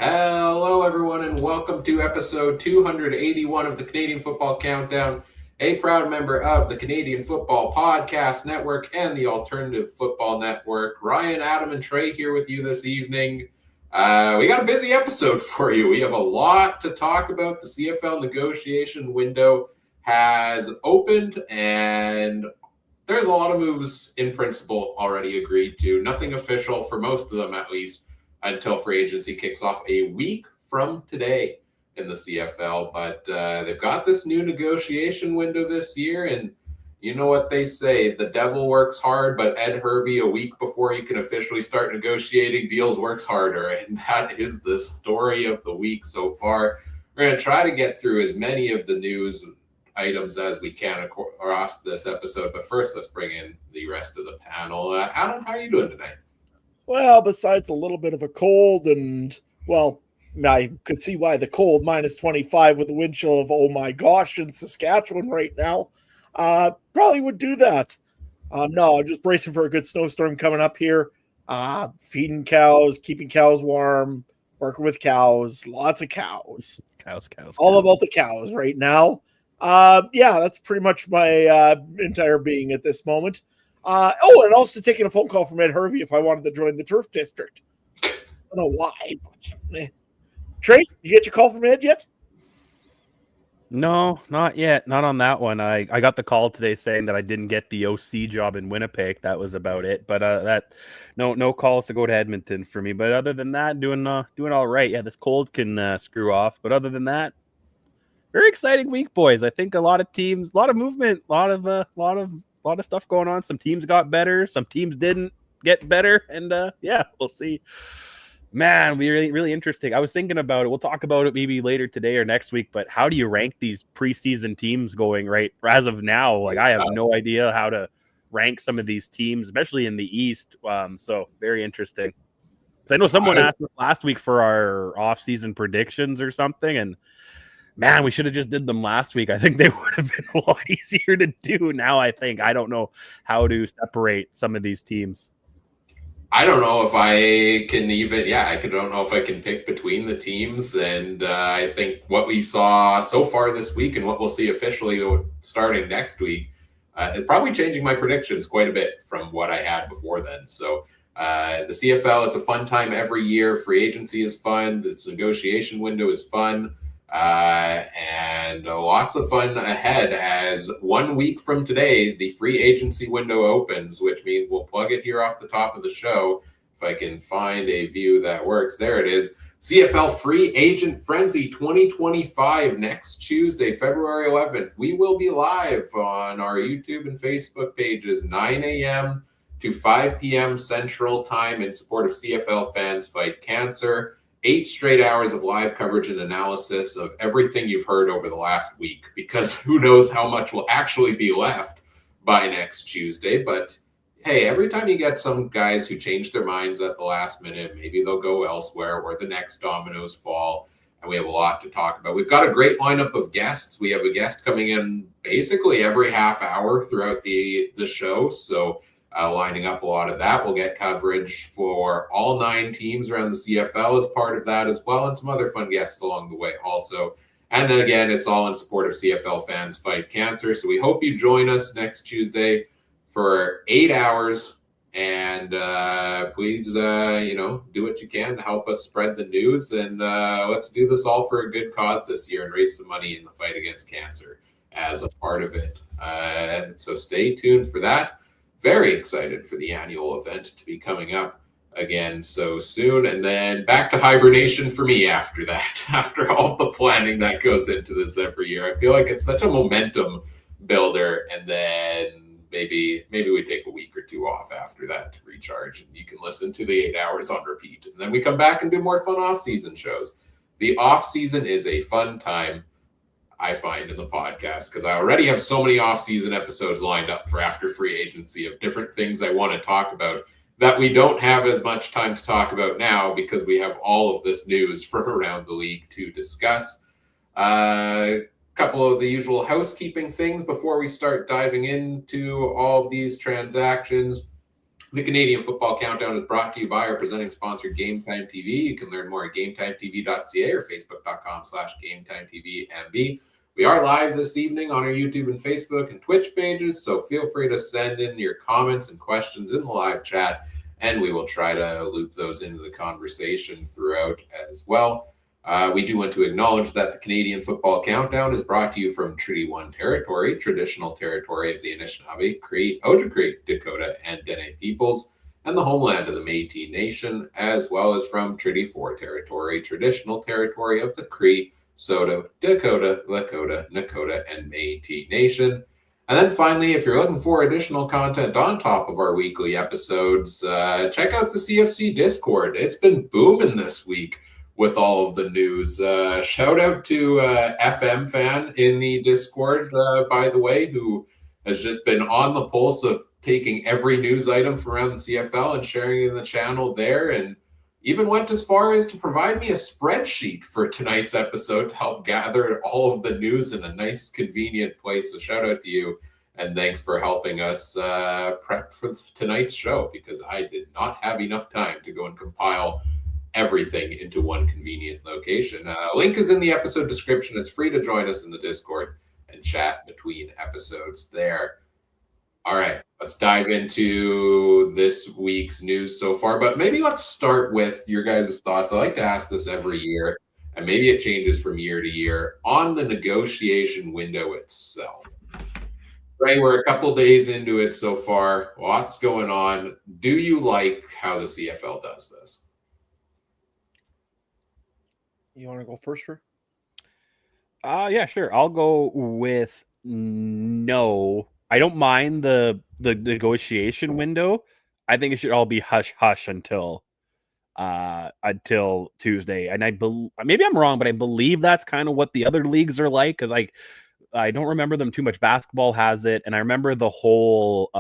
Hello, everyone, and welcome to episode 281 of the Canadian Football Countdown, a proud member of the Canadian Football Podcast Network and the Alternative Football Network. Ryan, Adam, and Trey here with you this evening. We got a busy episode for you. We have a lot to talk about. The CFL negotiation window has opened, and there's a lot of moves in principle already agreed to. Nothing official for most of them, at least, until free agency kicks off a week from today in the CFL. But they've got this new negotiation window this year, and you know what they say, the devil works hard, but Ed Hervey, a week before he can officially start negotiating deals, works harder. And that is the story of the week so far. We're going to try to get through as many of the news items as we can across this episode. But first, let's bring in the rest of the panel. Adam, how are you doing tonight? Well, besides a little bit of a cold and, well, I could see why the cold, minus 25 with a wind chill of, oh my gosh, in Saskatchewan right now, probably would do that. No, just bracing for a good snowstorm coming up here. Feeding cows, keeping cows warm, working with cows, lots of cows. Cows. All about the cows right now. Yeah, that's pretty much my entire being at this moment. And also taking a phone call from Ed Hervey if I wanted to join the turf district. I don't know why. But, Trey, you get your call from Ed yet? No, not yet. Not on that one. I got the call today saying that I didn't get the OC job in Winnipeg. That was about it. But no calls to go to Edmonton for me. But other than that, doing all right. Yeah, this cold can screw off. But other than that, very exciting week, boys. I think a lot of teams, a lot of movement, a lot of stuff going on. Some teams got better, some teams didn't get better, and yeah, we'll see. Man, really interesting. I was thinking about it. We'll talk about it maybe later today or next week, but how do you rank these preseason teams going right as of now? Like, I have no idea how to rank some of these teams, especially in the East. So very interesting. I know someone asked us last week for our off-season predictions or something, and man, we should have just did them last week. I think they would have been a lot easier to do. Now I don't know how to separate some of these teams. I don't know if I can even, I don't know if I can pick between the teams. And I think what we saw so far this week and what we'll see officially starting next week is probably changing my predictions quite a bit from what I had before then. So the CFL, it's a fun time every year. Free agency is fun. This negotiation window is fun. And lots of fun ahead as 1 week from today, the free agency window opens, which means we'll plug it here off the top of the show. If I can find a view that works, there it is. CFL Free Agent Frenzy 2025 next Tuesday, February 11th. We will be live on our YouTube and Facebook pages, 9 a.m. to 5 p.m. Central Time in support of CFL Fans Fight Cancer. 8 straight hours of live coverage and analysis of everything you've heard over the last week, because who knows how much will actually be left by next Tuesday. But hey, every time you get some guys who change their minds at the last minute, maybe they'll go elsewhere where the next dominoes fall, and we have a lot to talk about. We've got a great lineup of guests. We have a guest coming in basically every half hour throughout the show, so lining up a lot of that. We'll get coverage for all 9 teams around the CFL as part of that as well, and some other fun guests along the way also. And again, it's all in support of CFL Fans Fight Cancer. So we hope you join us next Tuesday for 8 hours. And please, do what you can to help us spread the news. And let's do this all for a good cause this year and raise some money in the fight against cancer as a part of it. So stay tuned for that. Very excited for the annual event to be coming up again so soon. And then back to hibernation for me after that, after all the planning that goes into this every year. I feel like it's such a momentum builder. And then maybe we take a week or two off after that to recharge, and you can listen to the 8 hours on repeat. And then we come back and do more fun off-season shows. The off-season is a fun time, I find, in the podcast, because I already have so many off-season episodes lined up for after free agency of different things I want to talk about that we don't have as much time to talk about now because we have all of this news from around the league to discuss. A couple of the usual housekeeping things before we start diving into all of these transactions. The Canadian Football Countdown is brought to you by our presenting sponsor, Game Time TV. You can learn more at GameTimeTV.ca or Facebook.com/GameTimeTVMB. We are live this evening on our YouTube and Facebook and Twitch pages, so feel free to send in your comments and questions in the live chat, and we will try to loop those into the conversation throughout as well. We do want to acknowledge that the Canadian Football Countdown is brought to you from Treaty 1 territory, traditional territory of the Anishinaabe, Cree, Ojibwe, Dakota, and Dene peoples, and the homeland of the Métis Nation, as well as from Treaty 4 territory, traditional territory of the Cree, Saulteaux, Dakota, Lakota, Nakota, and Métis Nation. And then finally, if you're looking for additional content on top of our weekly episodes, check out the CFC Discord. It's been booming this week with all of the news. Shout out to FM Fan in the Discord, by the way, who has just been on the pulse of taking every news item from around the CFL and sharing it in the channel there, and even went as far as to provide me a spreadsheet for tonight's episode to help gather all of the news in a nice, convenient place. So shout out to you, and thanks for helping us prep for tonight's show, because I did not have enough time to go and compile everything into one convenient location. Link is in the episode description. It's free to join us in the Discord and chat between episodes there. All right, let's dive into this week's news so far, but maybe let's start with your guys' thoughts. I like to ask this every year, and maybe it changes from year to year, on the negotiation window itself. Right, we're a couple days into it so far. Lots going on. Do you like how the CFL does this? You want to go first, Drew? Yeah, sure. I'll go with no. I don't mind the negotiation window. I think it should all be hush hush until Tuesday. And maybe I'm wrong, but I believe that's kind of what the other leagues are like, because I don't remember them too much. Basketball has it, and I remember the whole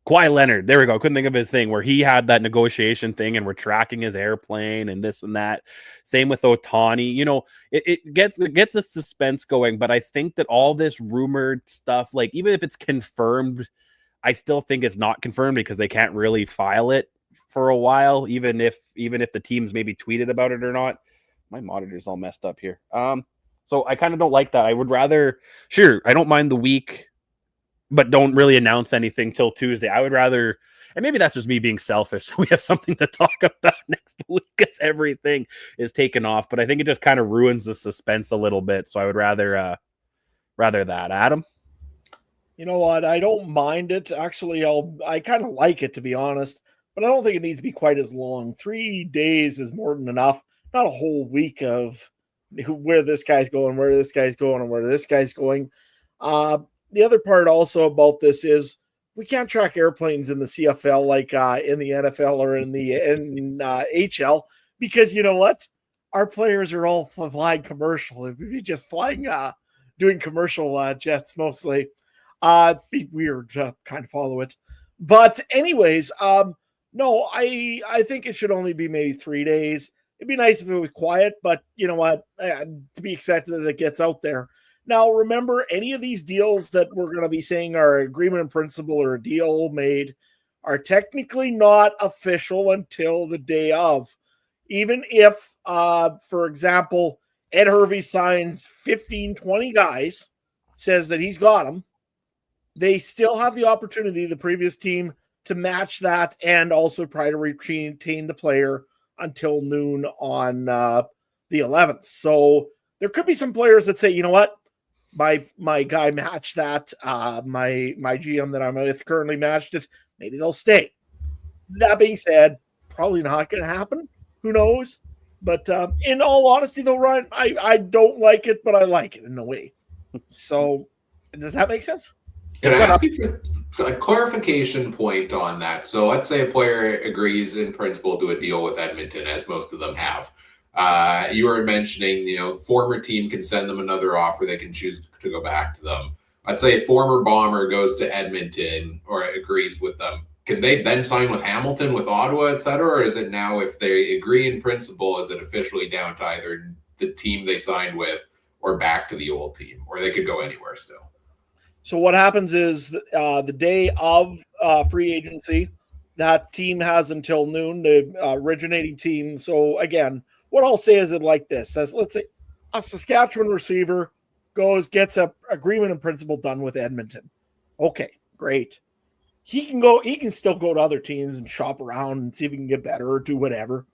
Kawhi Leonard, there we go. Couldn't think of his thing where he had that negotiation thing and we're tracking his airplane and this and that. Same with Ohtani. You know, it gets the suspense going, but I think that all this rumored stuff, like even if it's confirmed, I still think it's not confirmed because they can't really file it for a while, even if the teams maybe tweeted about it or not. My monitor's all messed up here. So I kind of don't like that. I would rather, sure, I don't mind the week, but don't really announce anything till Tuesday. I would rather, and maybe that's just me being selfish, so we have something to talk about next week as everything is taken off. But I think it just kind of ruins the suspense a little bit. So I would rather that. Adam? You know what? I don't mind it. Actually, I kind of like it, to be honest, but I don't think it needs to be quite as long. 3 days is more than enough. Not a whole week of where this guy's going, where this guy's going, and where this guy's going. The other part also about this is we can't track airplanes in the CFL like in the NFL or in the HL, because you know what? Our players are all flying commercial. If you're just flying, doing commercial jets mostly, be weird to kind of follow it. But anyways, no, I think it should only be maybe 3 days. It'd be nice if it was quiet, but you know what? To be expected that it gets out there. Now, remember, any of these deals that we're going to be saying are agreement in principle or a deal made are technically not official until the day of. Even if, for example, Ed Hervey signs 15, 20 guys, says that he's got them, they still have the opportunity, the previous team, to match that and also try to retain the player until noon on the 11th. So there could be some players that say, you know what? My guy matched that. My GM that I'm with currently matched it. Maybe they'll stay. That being said, probably not going to happen. Who knows? But in all honesty, though, Ryan, I don't like it, but I like it in a way. So does that make sense? Can I ask you for a clarification point on that? So let's say a player agrees in principle to a deal with Edmonton, as most of them have. You were mentioning, former team can send them another offer. They can choose to go back to them. Let's say a former Bomber goes to Edmonton or agrees with them. Can they then sign with Hamilton, with Ottawa, et cetera? Or is it now, if they agree in principle, is it officially down to either the team they signed with or back to the old team? Or they could go anywhere still? So what happens is the day of free agency, that team has until noon, the originating team. So again, what I'll say is it like this: as let's say a Saskatchewan receiver gets a agreement in principle done with Edmonton. Okay, great. He can still go to other teams and shop around and see if he can get better or do whatever.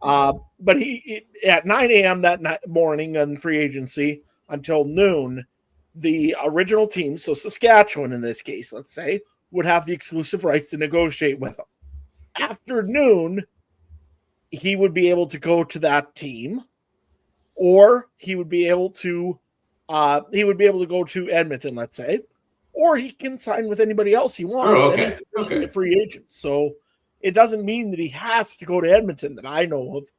But he at 9 a.m. that morning on free agency until noon, the original team, so Saskatchewan in this case, let's say, would have the exclusive rights to negotiate with him. After noon, he would be able to go to that team, or he would be able to go to Edmonton, let's say, or he can sign with anybody else he wants. Oh, okay. And he's officially a free agent. So it doesn't mean that he has to go to Edmonton that I know of.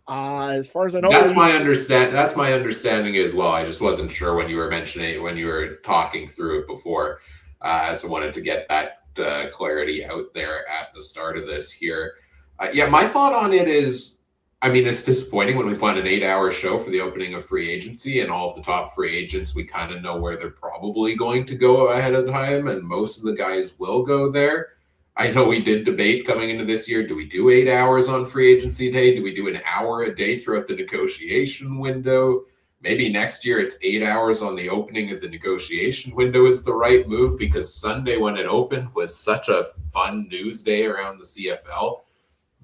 As far as I know, that's my understanding as well. I just wasn't sure when you were talking through it before. So wanted to get that clarity out there at the start of this here. My thought on it is, I mean, it's disappointing when we plan an 8-hour show for the opening of free agency and all of the top free agents, we kind of know where they're probably going to go ahead of time, and most of the guys will go there. I know we did debate coming into this year, do we do 8 hours on free agency day? Do we do an hour a day throughout the negotiation window? Maybe next year it's 8 hours on the opening of the negotiation window is the right move, because Sunday when it opened was such a fun news day around the CFL.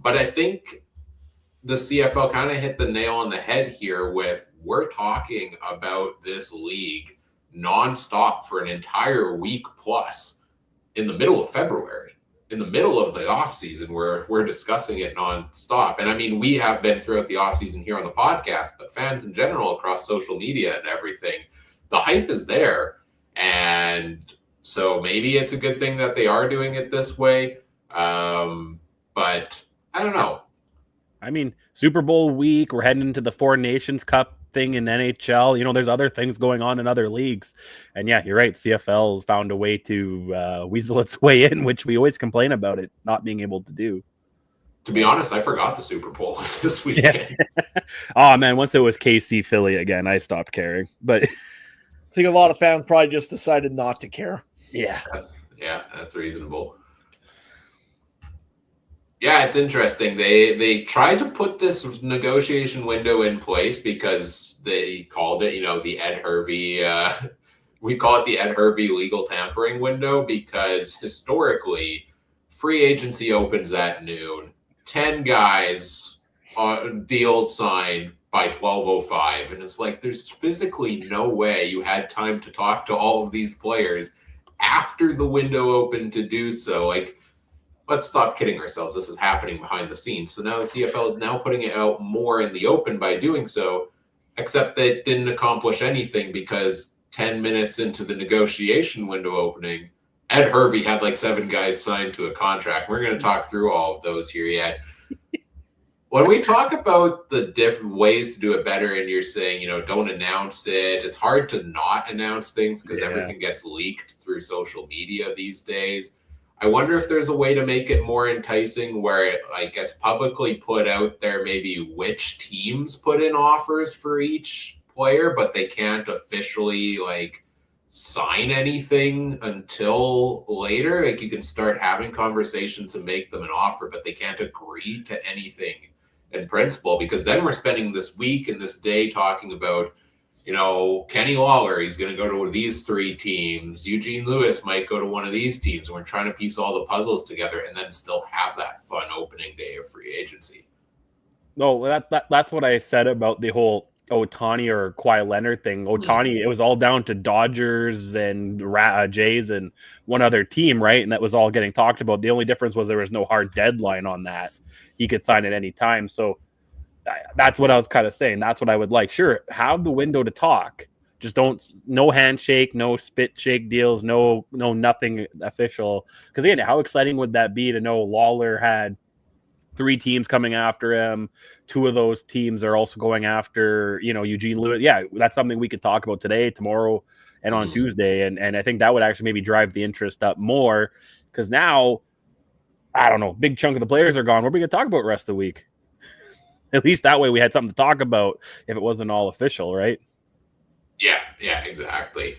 But I think the CFL kind of hit the nail on the head here with, we're talking about this league nonstop for an entire week plus in the middle of February. In the middle of the offseason, we're discussing it nonstop. And I mean, we have been throughout the offseason here on the podcast, but fans in general across social media and everything, the hype is there. And so maybe it's a good thing that they are doing it this way. But I don't know. I mean, Super Bowl week, we're heading into the Four Nations Cup thing in NHL. You know, there's other things going on in other leagues. And yeah, you're right. CFL found a way to weasel its way in, which we always complain about it not being able to do. To be honest, I forgot the Super Bowl was this weekend. Yeah. Oh, man, once it was KC Philly again, I stopped caring. But I think a lot of fans probably just decided not to care. Yeah. That's reasonable. Yeah, it's interesting. They tried to put this negotiation window in place because they called it, the Ed Hervey. We call it the Ed Hervey legal tampering window because historically, free agency opens at noon. 10 guys, deals signed by 12:05, and it's like there's physically no way you had time to talk to all of these players after the window opened to do so. Like, let's stop kidding ourselves. This is happening behind the scenes. So now the CFL is now putting it out more in the open by doing so, except that it didn't accomplish anything because 10 minutes into the negotiation window opening, Ed Hervey had like 7 guys signed to a contract. We're going to talk through all of those here yet. When we talk about the different ways to do it better, and you're saying, don't announce it, it's hard to not announce things because everything gets leaked through social media these days. I wonder if there's a way to make it more enticing where it gets publicly put out there, maybe which teams put in offers for each player, but they can't officially sign anything until later. Like, you can start having conversations and make them an offer, but they can't agree to anything in principle, because then we're spending this week and this day talking about, Kenny Lawler, he's going to go to these 3 teams. Eugene Lewis might go to one of these teams. And we're trying to piece all the puzzles together and then still have that fun opening day of free agency. No, that's what I said about the whole Ohtani or Kawhi Leonard thing. Ohtani, it was all down to Dodgers and Jays and one other team, right? And that was all getting talked about. The only difference was there was no hard deadline on that. He could sign at any time. So that's what I was kind of saying. That's what I would like. Sure, have the window to talk. Just no handshake, no spit shake deals, no nothing official. Because again, how exciting would that be to know Lawler had 3 teams coming after him? 2 of those teams are also going after, Eugene Lewis. Yeah, that's something we could talk about today, tomorrow, and on Tuesday. And I think that would actually maybe drive the interest up more. Because now, I don't know, big chunk of the players are gone. What are we going to talk about the rest of the week? At least that way we had something to talk about if it wasn't all official, right? Yeah, exactly.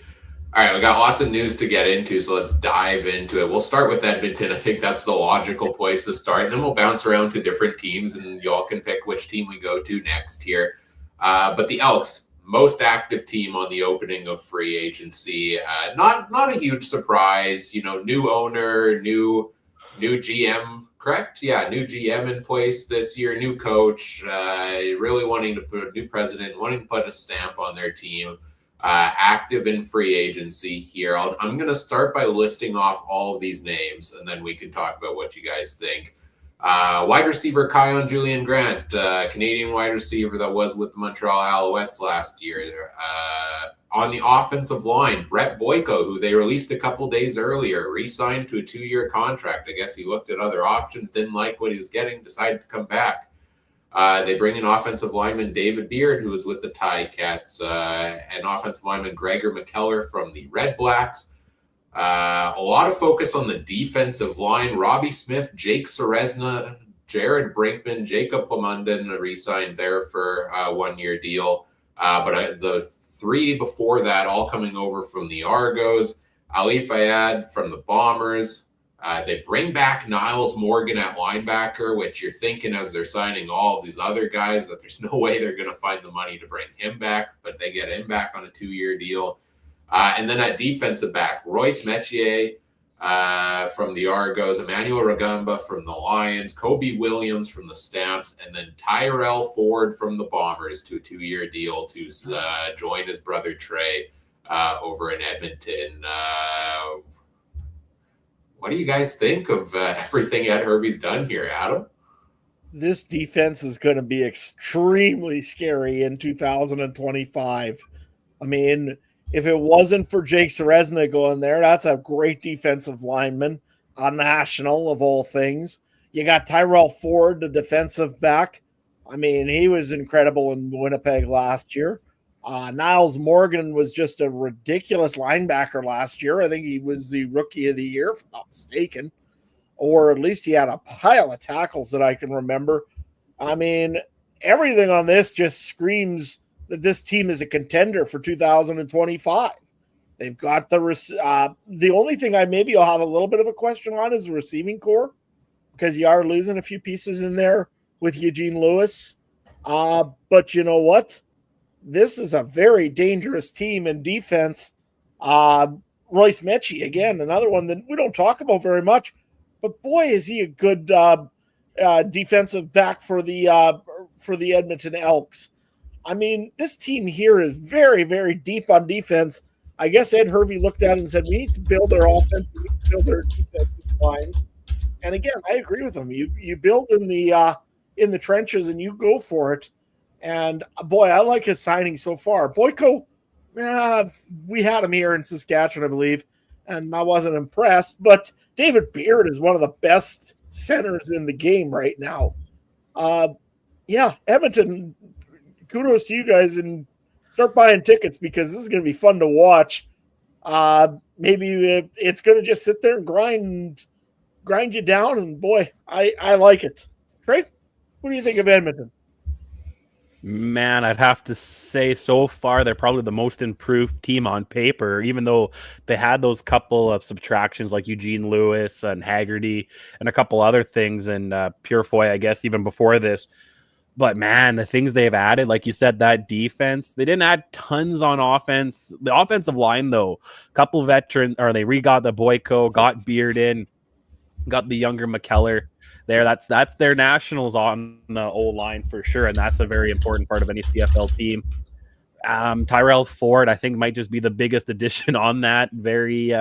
All right, we got lots of news to get into, so let's dive into it. We'll start with Edmonton. I think that's the logical place to start. And then we'll bounce around to different teams, and y'all can pick which team we go to next here. But the Elks, most active team on the opening of free agency. Not a huge surprise. New owner, new GM, correct? Yeah, new GM in place this year, new coach, really wanting to put a new president, wanting to put a stamp on their team. Active in free agency here. I'm going to start by listing off all of these names, and then we can talk about what you guys think. Wide receiver Kion Julian Grant, Canadian wide receiver that was with the Montreal Alouettes last year. On the offensive line, Brett Boyko, who they released a couple days earlier, re-signed to a 2-year contract. I guess he looked at other options, didn't like what he was getting, decided to come back. They bring in offensive lineman David Beard, who was with the Ticats, and offensive lineman Gregor McKellar from the Red Blacks. A lot of focus on the defensive line. Robbie Smith, Jake Serezna, Jared Brinkman, Jacob Lamunden re-signed there for a 1-year deal. But the 3 before that, all coming over from the Argos. Ali Fayad from the Bombers. They bring back Niles Morgan at linebacker, which you're thinking as they're signing all of these other guys that there's no way they're going to find the money to bring him back, but they get him back on a 2-year deal. And then at defensive back, Royce Metier from the Argos, Emmanuel Ragamba from the Lions, Kobe Williams from the Stamps, and then Tyrell Ford from the Bombers to a 2-year deal to join his brother Trey over in Edmonton. What do you guys think of everything Ed Hervey's done here, Adam? This defense is going to be extremely scary in 2025. I mean, if it wasn't for Jake Serezna going there, that's a great defensive lineman, a national of all things. You got Tyrell Ford, the defensive back. I mean, he was incredible in Winnipeg last year. Niles Morgan was just a ridiculous linebacker last year. I think he was the rookie of the year, if I'm not mistaken. Or at least he had a pile of tackles that I can remember. I mean, everything on this just screams that this team is a contender for 2025. They've got the only thing I'll have a little bit of a question on is the receiving core, because you are losing a few pieces in there with Eugene Lewis. But you know what? This is a very dangerous team in defense. Royce Mechie, again, another one that we don't talk about very much, but boy, is he a good defensive back for the Edmonton Elks. I mean, this team here is very, very deep on defense. I guess Ed Hervey looked at it and said, we need to build their offense, we need to build their defensive lines. And again, I agree with him. You build in the trenches and you go for it. And boy, I like his signing so far. Boyko, we had him here in Saskatchewan, I believe, and I wasn't impressed. But David Beard is one of the best centers in the game right now. Edmonton, kudos to you guys, and start buying tickets because this is going to be fun to watch. Maybe it's going to just sit there and grind you down, and boy, I like it. Trey, what do you think of Edmonton? Man, I'd have to say so far they're probably the most improved team on paper, even though they had those couple of subtractions like Eugene Lewis and Haggerty and a couple other things, and Purefoy, I guess, even before this. But man, the things they've added, like you said, that defense, they didn't add tons on offense. The offensive line, though, a couple veterans, or they re-got the Boyko, got Beard in, got the younger McKellar there. That's their nationals on the O-line for sure, and that's a very important part of any CFL team. Tyrell Ford, I think, might just be the biggest addition on that. Very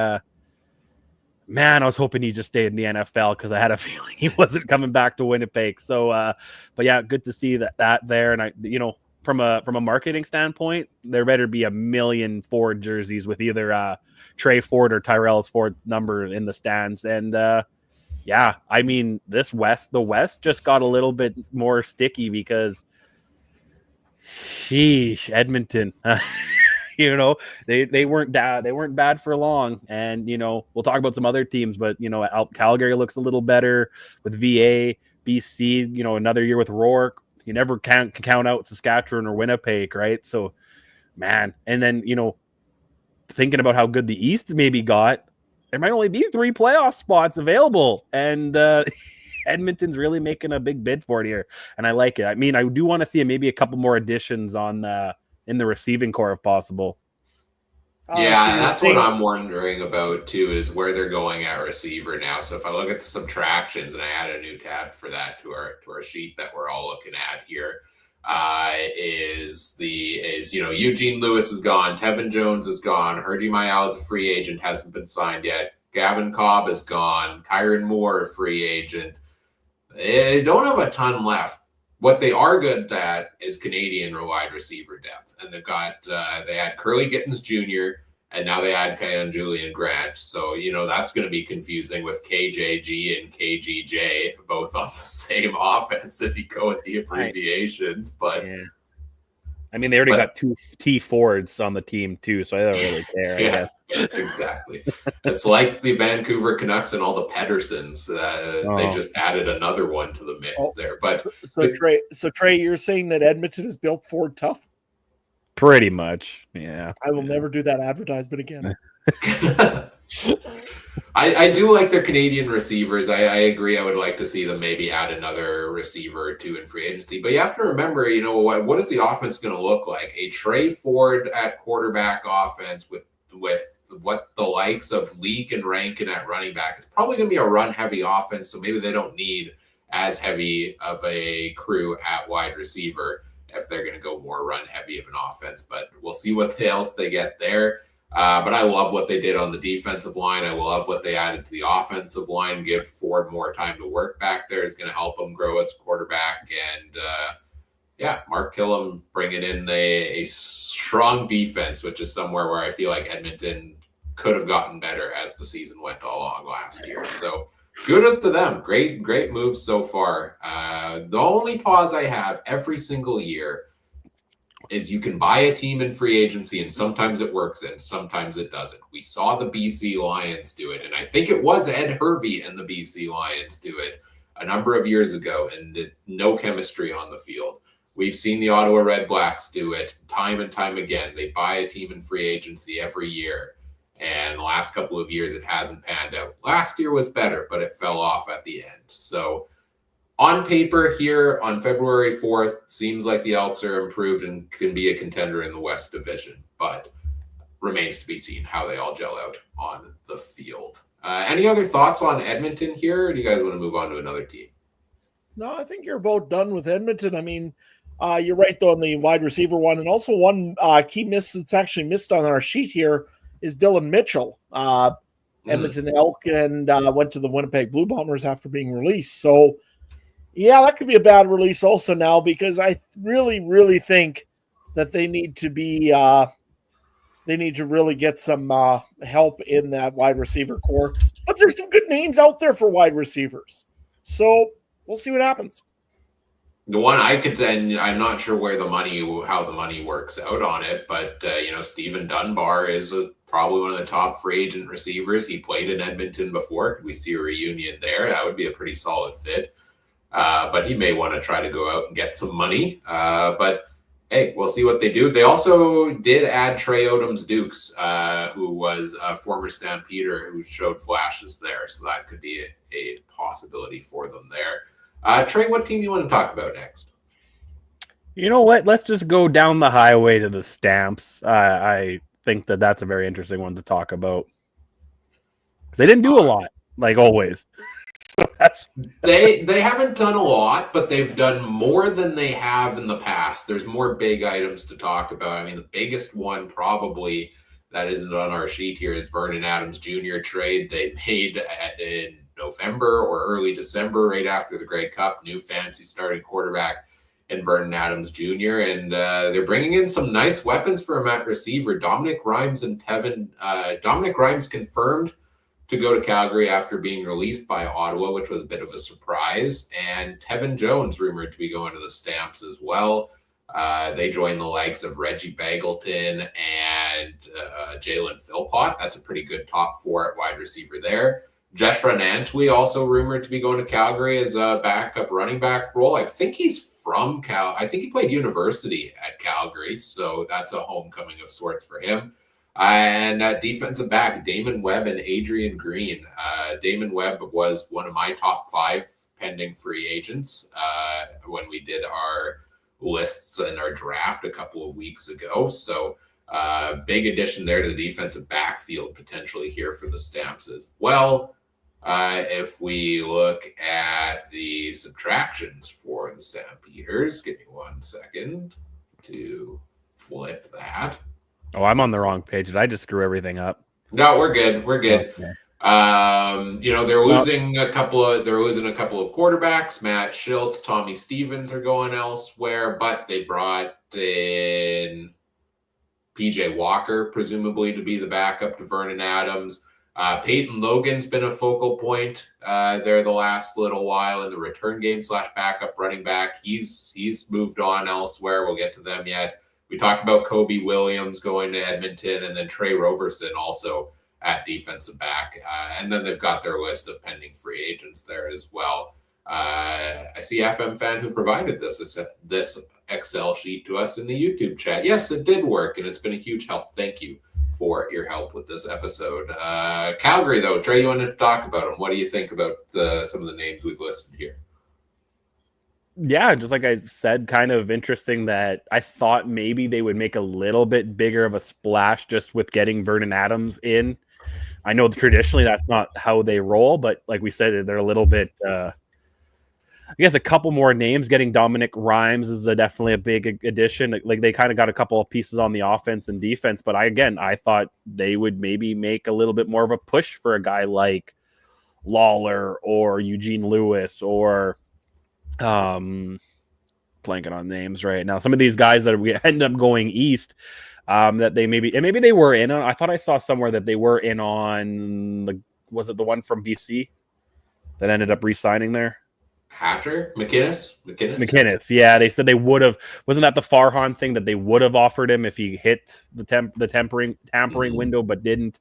man, I was hoping he just stayed in the NFL because I had a feeling he wasn't coming back to Winnipeg. So, but yeah, good to see that there. And from a marketing standpoint, there better be 1 million Ford jerseys with either Trey Ford or Tyrell Ford's number in the stands. And yeah, I mean, the West just got a little bit more sticky because, sheesh, Edmonton. They weren't bad for long, and we'll talk about some other teams, but Calgary looks a little better with VA, BC. Another year with Rourke. You never can count out Saskatchewan or Winnipeg, right? So, man, and then thinking about how good the East maybe got, there might only be 3 playoff spots available. And Edmonton's really making a big bid for it here. And I like it. I mean, I do want to see maybe a couple more additions on in the receiving core if possible. Yeah, So that's what I'm wondering about too, is where they're going at receiver now. So if I look at the subtractions, and I add a new tab for that to our sheet that we're all looking at here, is Eugene Lewis is gone, Tevin Jones is gone, Hergy Mayal is a free agent, hasn't been signed yet. Gavin Cobb is gone, Kyron Moore, a free agent. They don't have a ton left. What they are good at is Canadian wide receiver depth. And they've got, they had Curly Gittins Jr., and now they add Kayan Julian Grant. So, that's going to be confusing with KJG and KGJ, both on the same offense if you go with the abbreviations. But yeah. I mean, they already got 2 T Fords on the team too, so I don't really care. Yeah, exactly. It's like the Vancouver Canucks and all the Pedersons. They just added another one to the mix there. But Trey, you're saying that Edmonton is built Ford tough? Pretty much, yeah. I will never do that advertisement again. I do like their Canadian receivers. I agree. I would like to see them maybe add another receiver or 2 in free agency. But you have to remember, what is the offense going to look like? A Trey Ford at quarterback offense with what the likes of Leak and Rankin at running back. It's probably going to be a run-heavy offense, so maybe they don't need as heavy of a crew at wide receiver if they're going to go more run-heavy of an offense. But we'll see what else they get there. But I love what they did on the defensive line. I love what they added to the offensive line. Give Ford more time to work back there is going to help him grow as quarterback. And Mark Killam bringing in a strong defense, which is somewhere where I feel like Edmonton could have gotten better as the season went along last year. So kudos to them. Great moves so far. The only pause I have every single year is you can buy a team in free agency, and sometimes it works and sometimes it doesn't. We saw the BC Lions do it, and I think it was Ed Hervey and the BC Lions do it a number of years ago, and no chemistry on the field. We've seen the Ottawa Red Blacks do it time and time again. They buy a team in free agency every year, and the last couple of years it hasn't panned out. Last year was better, but it fell off at the end. So on paper here on February 4th, seems like the Elks are improved and can be a contender in the West Division, but remains to be seen how they all gel out on the field. Any other thoughts on Edmonton here, or do you guys want to move on to another team? No, I think you're about done with Edmonton. I mean, you're right, though, on the wide receiver one. And also one key miss that's actually missed on our sheet here is Dylan Mitchell. Edmonton Elk and went to the Winnipeg Blue Bombers after being released. So, yeah, that could be a bad release also now, because I really, really think that they need to be they need to really get some help in that wide receiver core. But there's some good names out there for wide receivers. So we'll see what happens. The one I could, and I'm not sure how the money works out on it, but Stephen Dunbar is probably one of the top free agent receivers. He played in Edmonton before. Could we see a reunion there? That would be a pretty solid fit. But he may want to try to go out and get some money. But hey, we'll see what they do. They also did add Trey Odoms-Dukes, who was a former Stampeder who showed flashes there. So that could be a possibility for them there. Trey, what team do you want to talk about next? You know what? Let's just go down the highway to the Stamps. I think that's a very interesting one to talk about. They didn't do a lot, like always. So they haven't done a lot, but they've done more than they have in the past. There's more big items to talk about. I mean, the biggest one probably that isn't on our sheet here is Vernon Adams Jr. trade they made in November or early December, right after the Grey Cup. New fantasy starting quarterback in Vernon Adams Jr. And they're bringing in some nice weapons for him at receiver. Dominic Rhymes and Tevin. Dominic Rhymes confirmed to go to Calgary after being released by Ottawa, which was a bit of a surprise. And Tevin Jones rumored to be going to the Stamps as well. They joined the likes of Reggie Bagleton and Jalen Philpott. That's a pretty good top 4 at wide receiver there. Jeshra Nantwi also rumored to be going to Calgary as a backup running back role. I think he's from I think he played university at Calgary, so that's a homecoming of sorts for him. And defensive back, Damon Webb and Adrian Green. Damon Webb was one of my top 5 pending free agents when we did our lists and our draft a couple of weeks ago. So big addition there to the defensive backfield potentially here for the Stamps as well. If we look at the subtractions for the Stampeders, give me 1 second to flip that. Oh, I'm on the wrong page. Did I just screw everything up? No, we're good. We're good. Okay. They're losing a couple of quarterbacks. Matt Schultz, Tommy Stevens are going elsewhere, but they brought in PJ Walker, presumably to be the backup to Vernon Adams. Peyton Logan's been a focal point there the last little while in the return game / backup running back. He's moved on elsewhere. We'll get to them yet. We talked about Kobe Williams going to Edmonton, and then Trey Roberson also at defensive back. And then they've got their list of pending free agents there as well. I see FM Fan who provided this Excel sheet to us in the YouTube chat. Yes, it did work, and it's been a huge help. Thank you for your help with this episode. Calgary, though, Trey, you wanted to talk about them. What do you think about some of the names we've listed here? Yeah, just like I said, kind of interesting that I thought maybe they would make a little bit bigger of a splash just with getting Vernon Adams in. I know traditionally that's not how they roll, but like we said, they're a little bit, I guess a couple more names. Getting Dominic Rhymes is definitely a big addition. Like they kind of got a couple of pieces on the offense and defense, but I thought they would maybe make a little bit more of a push for a guy like Lawler or Eugene Lewis or blanking on names right now. Some of these guys that we end up going east, that they maybe they were in on. I thought I saw somewhere that they were in on was it the one from BC that ended up re-signing there? Hatcher? McInnes? Yeah, they said they would have. Wasn't that the Farhan thing that they would have offered him if he hit the tampering window, but didn't?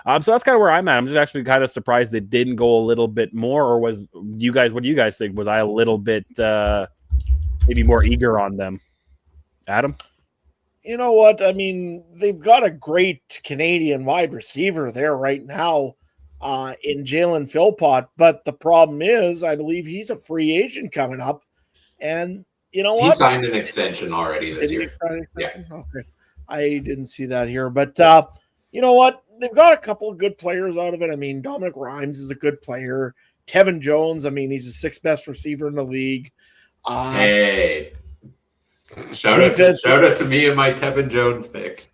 So that's kind of where I'm at. I'm just actually kind of surprised they didn't go a little bit more. Or what do you guys think? Was I a little bit maybe more eager on them? Adam? You know what? I mean, they've got a great Canadian wide receiver there right now. In Jalen Philpott, but the problem is, I believe he's a free agent coming up, and you know what? He signed an extension already this year. Yeah. Okay. I didn't see that here, but you know what? They've got a couple of good players out of it. I mean, Dominic Rhymes is a good player. Tevin Jones, I mean, he's the 6th best receiver in the league. Hey, shout out to me and my Tevin Jones pick.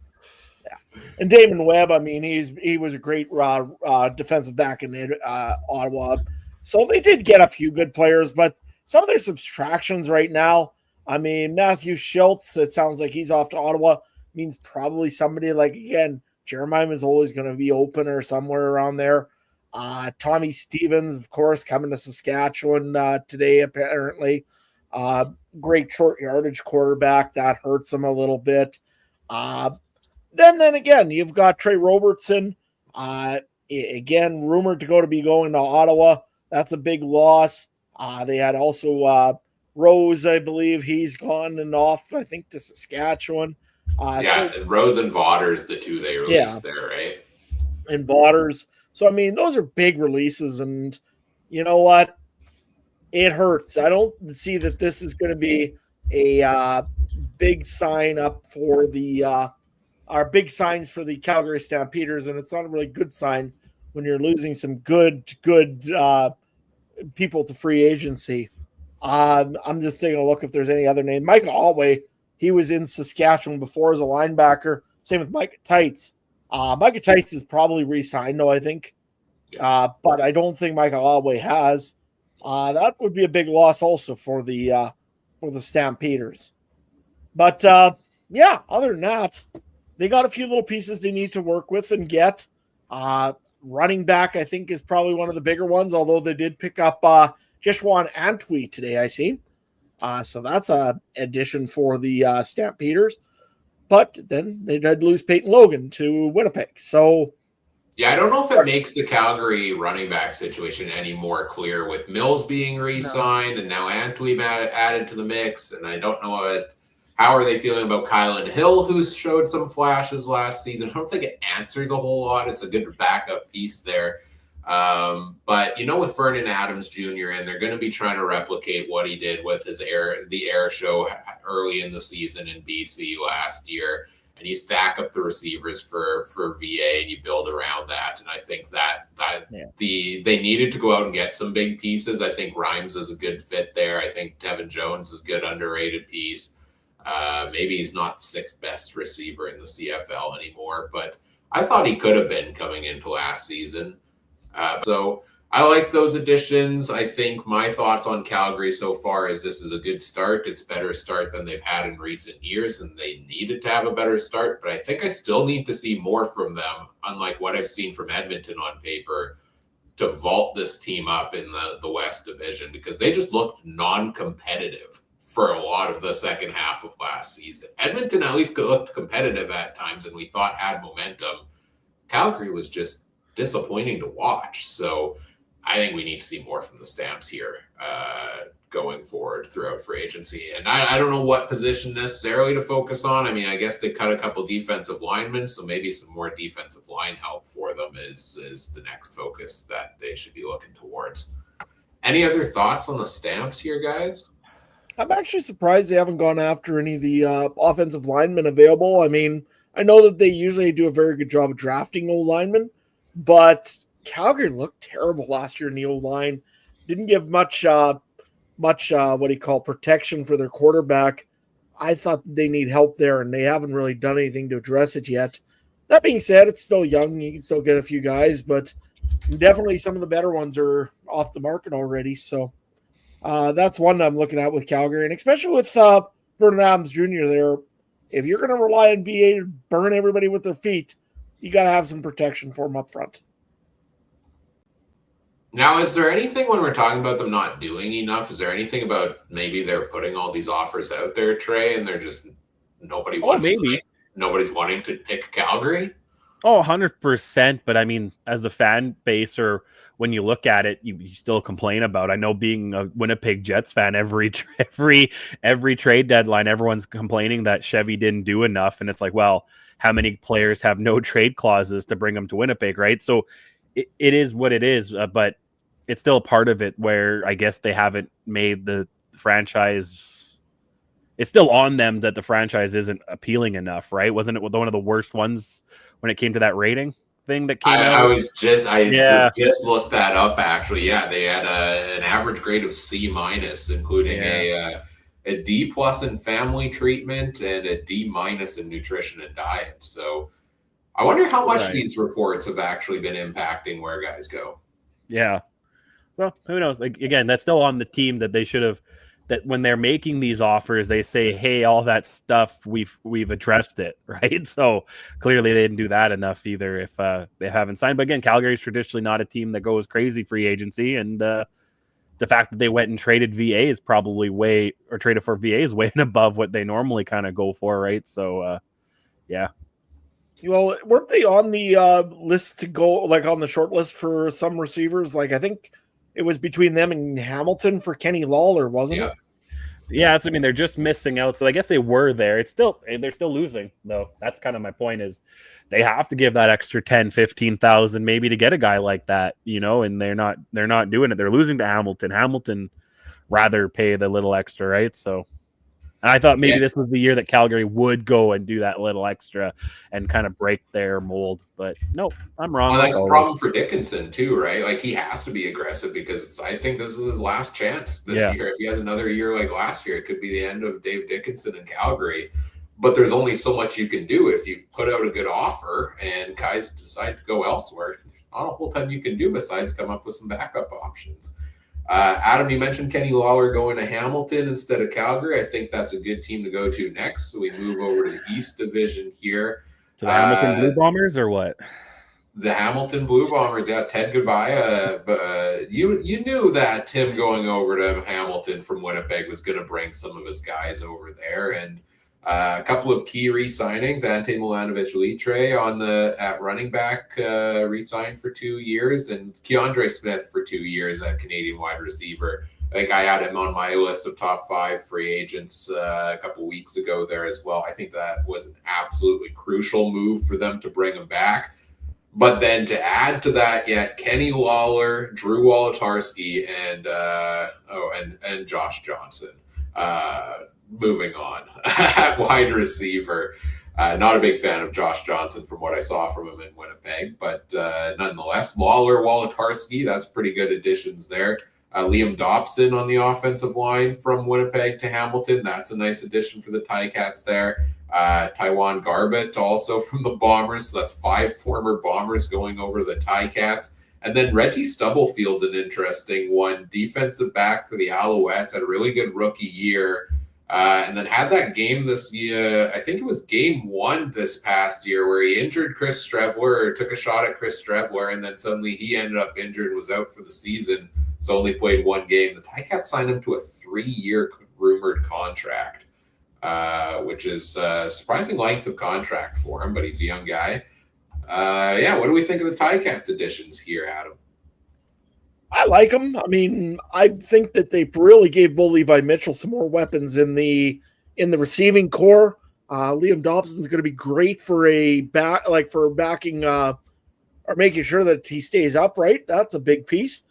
And Damon Webb, I mean, he was a great defensive back in Ottawa. So they did get a few good players, but some of their subtractions right now, I mean, Matthew Schultz, it sounds like he's off to Ottawa, means probably somebody like, again, Jeremiah Mazzoli is going to be open or somewhere around there. Tommy Stevens, of course, coming to Saskatchewan today, apparently. Great short yardage quarterback. That hurts him a little bit. Then again, you've got Trey Robertson, again, rumored to be going to Ottawa. That's a big loss. They had also Rose, I believe he's gone and off, I think, to Saskatchewan. Rose and Vaughters, the two they released there, right? And Vaughters. So, I mean, those are big releases, and you know what? It hurts. I don't see that this is going to be a big sign up for our big signs for the Calgary Stampeders, and it's not a really good sign when you're losing some good people to free agency. I'm just taking a look if there's any other name. Micah Alway, he was in Saskatchewan before as a linebacker. Same with Micah Tights. Micah Tights is probably re-signed, I think. But I don't think Micah Alway has. That would be a big loss also for the Stampeders. But other than that, they got a few little pieces they need to work with and get. Running back, I think, is probably one of the bigger ones, although they did pick up Jeshwan Antwi today, I see. So that's an addition for the Stampeders. But then they did lose Peyton Logan to Winnipeg. So, yeah, I don't know if it makes the Calgary running back situation any more clear with Mills being re-signed and now Antwi added to the mix. And I don't know How are they feeling about Kylan Hill, who's showed some flashes last season? I don't think it answers a whole lot. It's a good backup piece there. But, with Vernon Adams Jr., and they're going to be trying to replicate what he did with the air show early in the season in BC last year. And you stack up the receivers for VA and you build around that. And I think that they needed to go out and get some big pieces. I think Rhymes is a good fit there. I think Tevin Jones is a good underrated piece. Maybe he's not sixth best receiver in the CFL anymore, but I thought he could have been coming into last season. So I like those additions. I think my thoughts on Calgary so far is this is a good start. It's a better start than they've had in recent years, and they needed to have a better start. But I think I still need to see more from them, unlike what I've seen from Edmonton on paper, to vault this team up in the West Division, because they just looked non-competitive for a lot of the second half of last season. Edmonton at least looked competitive at times and we thought had momentum. Calgary was just disappointing to watch. So I think we need to see more from the Stamps here going forward throughout free agency. And I don't know what position necessarily to focus on. I mean, I guess they cut a couple defensive linemen, so maybe some more defensive line help for them is the next focus that they should be looking towards. Any other thoughts on the Stamps here, guys? I'm actually surprised they haven't gone after any of the offensive linemen available. I mean, I know that they usually do a very good job of drafting old linemen, but Calgary looked terrible last year in the O-line. Didn't give much protection for their quarterback. I thought they need help there, and they haven't really done anything to address it yet. That being said, it's still young. You can still get a few guys, but definitely some of the better ones are off the market already. So that's one I'm looking at with Calgary, and especially with Vernon Adams Jr. there. If you're going to rely on VA to burn everybody with their feet, you got to have some protection for them up front. Now, is there anything when we're talking about them not doing enough? Is there anything about maybe they're putting all these offers out there, Trey, and they're just nobody's wanting to pick Calgary? Oh, 100%. But I mean, as a fan base, or when you look at it, you still complain about. I know, being a Winnipeg Jets fan, every trade deadline, everyone's complaining that Chevy didn't do enough, and it's like, well, how many players have no trade clauses to bring them to Winnipeg, right? So it is what it is, but it's still part of it where I guess they haven't made the franchise. It's still on them that the franchise isn't appealing enough, right? Wasn't it one of the worst ones when it came to that rating thing that came out? I just looked that up, actually. Yeah, they had an average grade of C-, including a D+ in family treatment and a D- in nutrition and diet. So I wonder how much these reports have actually been impacting where guys go. Yeah. Well, who knows? Like, again, that's still on the team that they should have, that when they're making these offers, they say, hey, all that stuff, we've addressed it, right? So clearly they didn't do that enough either if they haven't signed. But again, Calgary's traditionally not a team that goes crazy free agency, and the fact that they went and traded VA is probably traded for VA is way above what they normally kind of go for, right? So, yeah. Well, weren't they on the list to go, like on the short list for some receivers? Like, I think it was between them and Hamilton for Kenny Lawler, wasn't it? Yeah, that's what I mean. They're just missing out. So I guess they were there. They're still losing, though. That's kind of my point, is they have to give that extra 10, 15,000 maybe to get a guy like that, and they're not doing it. They're losing to Hamilton. Hamilton rather pay the little extra, right? So, and I thought maybe this was the year that Calgary would go and do that little extra and kind of break their mold. But no, I'm wrong. Well, that's the problem for Dickinson too, right? Like, he has to be aggressive because I think this is his last chance this year. If he has another year like last year, it could be the end of Dave Dickinson in Calgary. But there's only so much you can do if you put out a good offer and guys decide to go elsewhere. There's not a whole ton you can do besides come up with some backup options. Adam, you mentioned Kenny Lawler going to Hamilton instead of Calgary. I think that's a good team to go to next. So we move over to the East Division here. To the Hamilton Blue Bombers or what? The Hamilton Blue Bombers, yeah. Ted Gavaya. You knew that him going over to Hamilton from Winnipeg was going to bring some of his guys over there. And a couple of key re-signings. Ante Milanovic-Litre at running back re-signed for 2 years, and Keandre Smith for 2 years at Canadian wide receiver. I think I had him on my list of top 5 free agents a couple weeks ago there as well. I think that was an absolutely crucial move for them to bring him back. But then to add to that, yet Kenny Lawler, Drew Wolotarski, and Josh Johnson. Moving on at wide receiver. Not a big fan of Josh Johnson from what I saw from him in Winnipeg, but nonetheless, Lawler, Wolotarski, that's pretty good additions there. Liam Dobson on the offensive line from Winnipeg to Hamilton. That's a nice addition for the Ticats there. Taiwan Garbett also from the Bombers. So that's 5 former Bombers going over to the Ticats. And then Reggie Stubblefield's an interesting one. Defensive back for the Alouettes, had a really good rookie year. And then had that game this year, I think it was game 1 this past year, where he injured Chris Strevler, or took a shot at Chris Strevler, and then suddenly he ended up injured and was out for the season, so only played 1 game. The Ticats signed him to a 3-year rumored contract, which is a surprising length of contract for him, but he's a young guy. What do we think of the Ticats additions here, Adam? I like them. I mean, I think that they really gave Bo Levi Mitchell some more weapons in the receiving core. Liam Dobson's going to be great for backing or making sure that he stays upright. That's a big piece.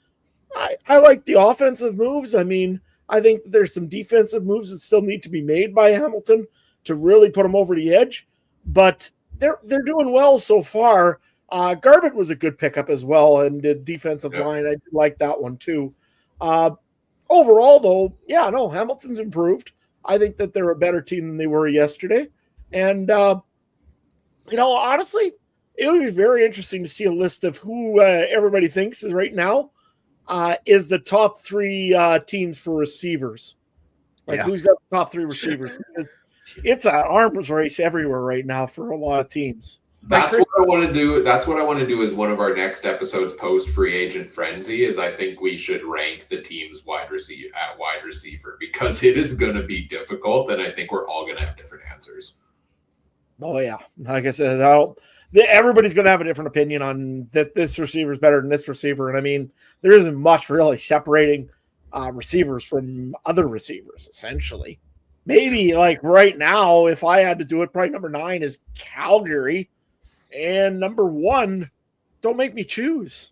I like the offensive moves. I mean, I think there's some defensive moves that still need to be made by Hamilton to really put them over the edge, but they're doing well so far. Garbett was a good pickup as well, and the defensive line, I did like that one too. Overall, though, Hamilton's improved. I think that they're a better team than they were yesterday. And, honestly, it would be very interesting to see a list of who everybody thinks is right now is the top 3 teams for receivers. Who's got the top 3 receivers? Because it's an arms race everywhere right now for a lot of teams. That's what I want to do. That's what I want to do as one of our next episodes post Free Agent Frenzy. Is I think we should rank the teams wide receiver because it is going to be difficult, and I think we're all going to have different answers. Oh yeah, like I said, everybody's going to have a different opinion on that. This receiver is better than this receiver, and I mean, there isn't much really separating receivers from other receivers. Essentially, maybe like right now, if I had to do it, probably number 9 is Calgary. And number 1, don't make me choose.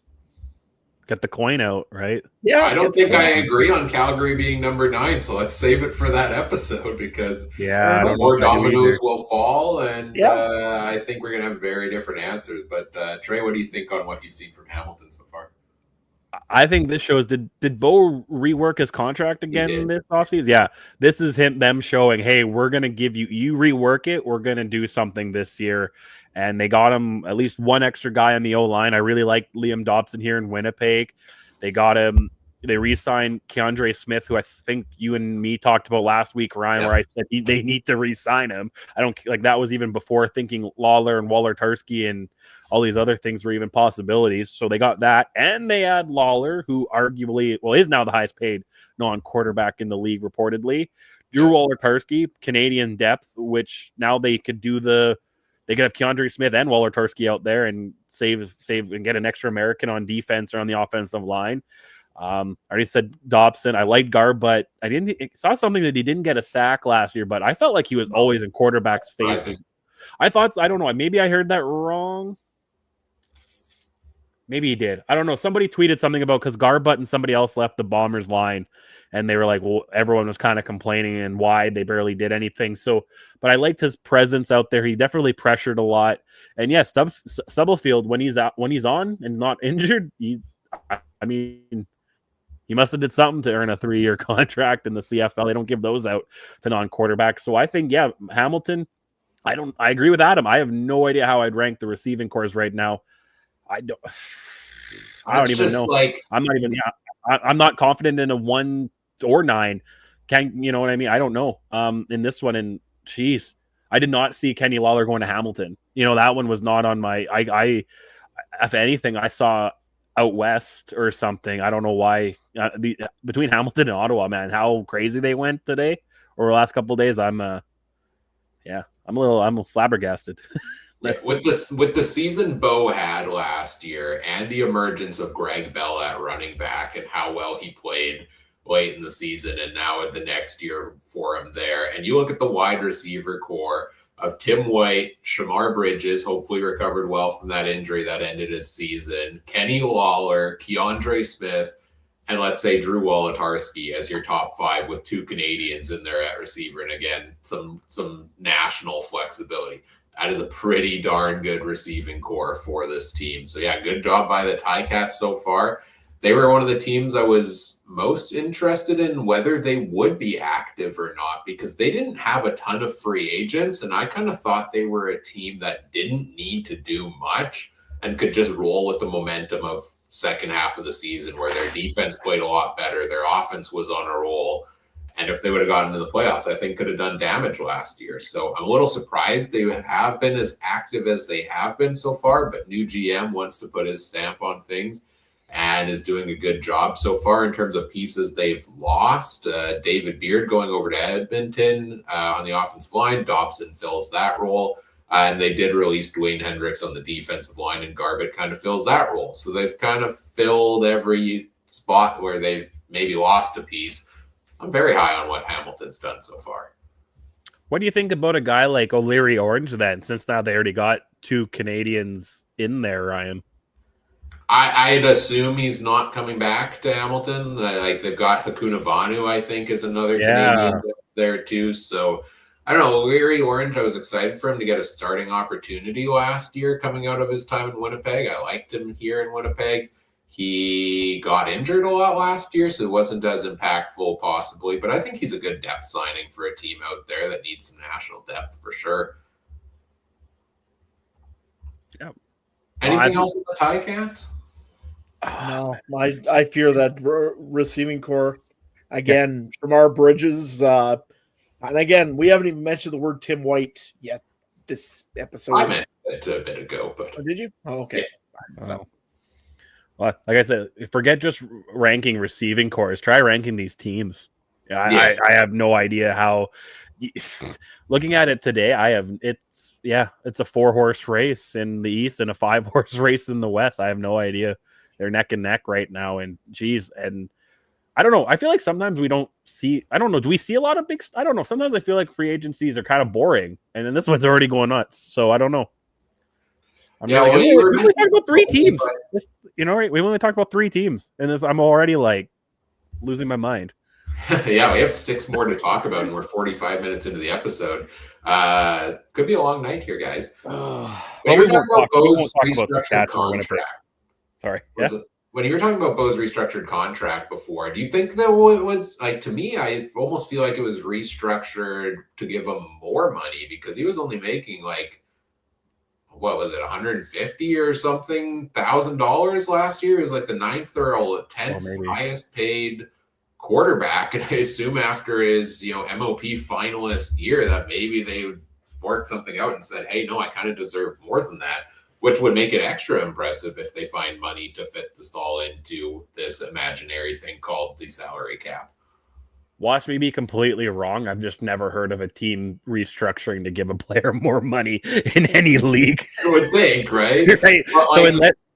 Get the coin out, right? Yeah. I don't think I agree on Calgary being number 9, so let's save it for that episode because more dominoes will fall, and I think we're going to have very different answers. But Trey, what do you think on what you've seen from Hamilton so far? I think this shows, did Bo rework his contract again this offseason? Yeah, this is them showing, hey, we're going to give you rework it. We're going to do something this year. And they got him at least 1 extra guy on the O-line. I really like Liam Dobson here in Winnipeg. They got him. They re-signed Keandre Smith, who I think you and me talked about last week, Ryan, where I said they need to re-sign him. I don't like that was even before thinking Lawler and Wolotarski and all these other things were even possibilities. So they got that. And they had Lawler, who arguably, is now the highest paid non-quarterback in the league, reportedly. Drew Wolotarski, Canadian depth, which now they could do they could have Keandre Smith and Wolotarski out there and save and get an extra American on defense or on the offensive line. I already said Dobson. I like Garb, but I saw something that he didn't get a sack last year, but I felt like he was always in quarterback's faces. I don't know. Maybe I heard that wrong. Maybe he did. I don't know. Somebody tweeted something about because Garbutt and somebody else left the Bombers line, and they were like, well, everyone was kind of complaining and why they barely did anything. So, but I liked his presence out there. He definitely pressured a lot. And yeah, Stubblefield, when he's on and not injured, he must have did something to earn a 3-year contract in the CFL. They don't give those out to non-quarterbacks. So I think, Hamilton, I agree with Adam. I have no idea how I'd rank the receiving cores right now. I don't even know. I'm not confident in a 1 or 9. You know what I mean? I don't know. In this one, and geez, I did not see Kenny Lawler going to Hamilton. That one was not on my. If anything, I saw out west or something. I don't know why. Between Hamilton and Ottawa, man, how crazy they went today or the last couple of days. I'm flabbergasted. With the season Bo had last year and the emergence of Greg Bell at running back and how well he played late in the season and now at the next year for him there. And you look at the wide receiver core of Tim White, Shamar Bridges, hopefully recovered well from that injury that ended his season, Kenny Lawler, Keandre Smith, and let's say Drew Wolodarski as your top 5 with 2 Canadians in there at receiver. And again, some national flexibility. That is a pretty darn good receiving core for this team. So yeah, good job by the Ticats so far. They were one of the teams I was most interested in whether they would be active or not, because they didn't have a ton of free agents. And I kind of thought they were a team that didn't need to do much and could just roll with the momentum of second half of the season where their defense played a lot better. Their offense was on a roll. And if they would have gotten into the playoffs, I think could have done damage last year. So I'm a little surprised they have been as active as they have been so far, but new GM wants to put his stamp on things and is doing a good job so far in terms of pieces they've lost. David Beard going over to Edmonton on the offensive line. Dobson fills that role. And they did release Dwayne Hendricks on the defensive line, and Garbutt kind of fills that role. So they've kind of filled every spot where they've maybe lost a piece. I'm very high on what Hamilton's done so far. What do you think about a guy like O'Leary Orange then, since now they already got 2 Canadians in there, Ryan? I'd assume he's not coming back to Hamilton. Like they've got Hakuna Vanu, I think, is another Canadian there too. So I don't know. O'Leary Orange, I was excited for him to get a starting opportunity last year coming out of his time in Winnipeg. I liked him here in Winnipeg. He got injured a lot last year, so it wasn't as impactful possibly. But I think he's a good depth signing for a team out there that needs some national depth for sure. Yeah. Anything else with the Ticats? No, I fear that receiving core again. Shamar Bridges, and again, we haven't even mentioned the word Tim White yet this episode. I meant it a bit ago, but did you? Oh, okay. Yeah. So, well, like I said, forget just ranking receiving cores. Try ranking these teams. I have no idea how. Looking at it today, it's a 4-horse race in the East and a 5-horse race in the West. I have no idea. They're neck and neck right now, and and I don't know. I feel like sometimes we don't see. I don't know. Do we see a lot of big? I don't know. Sometimes I feel like free agencies are kind of boring, and then this one's already going nuts. So I don't know. We only talked about 3 teams. We only talked about 3 teams, and I'm already like losing my mind. Yeah, we have 6 more to talk about, and we're 45 minutes into the episode. Could be a long night here, guys. When you were talking about Bo's restructured contract. Sorry. When you were talking about Bo's restructured contract before, do you think that was like, to me, I almost feel like it was restructured to give him more money because he was only making like, what was it, $150 or something $1,000 last year? It was like the 9th or 10th highest paid quarterback. And I assume after his, MOP finalist year that maybe they would work something out and said, hey, no, I kind of deserve more than that, which would make it extra impressive if they find money to fit this all into this imaginary thing called the salary cap. Watch me be completely wrong. I've just never heard of a team restructuring to give a player more money in any league. You would think, right? Right. So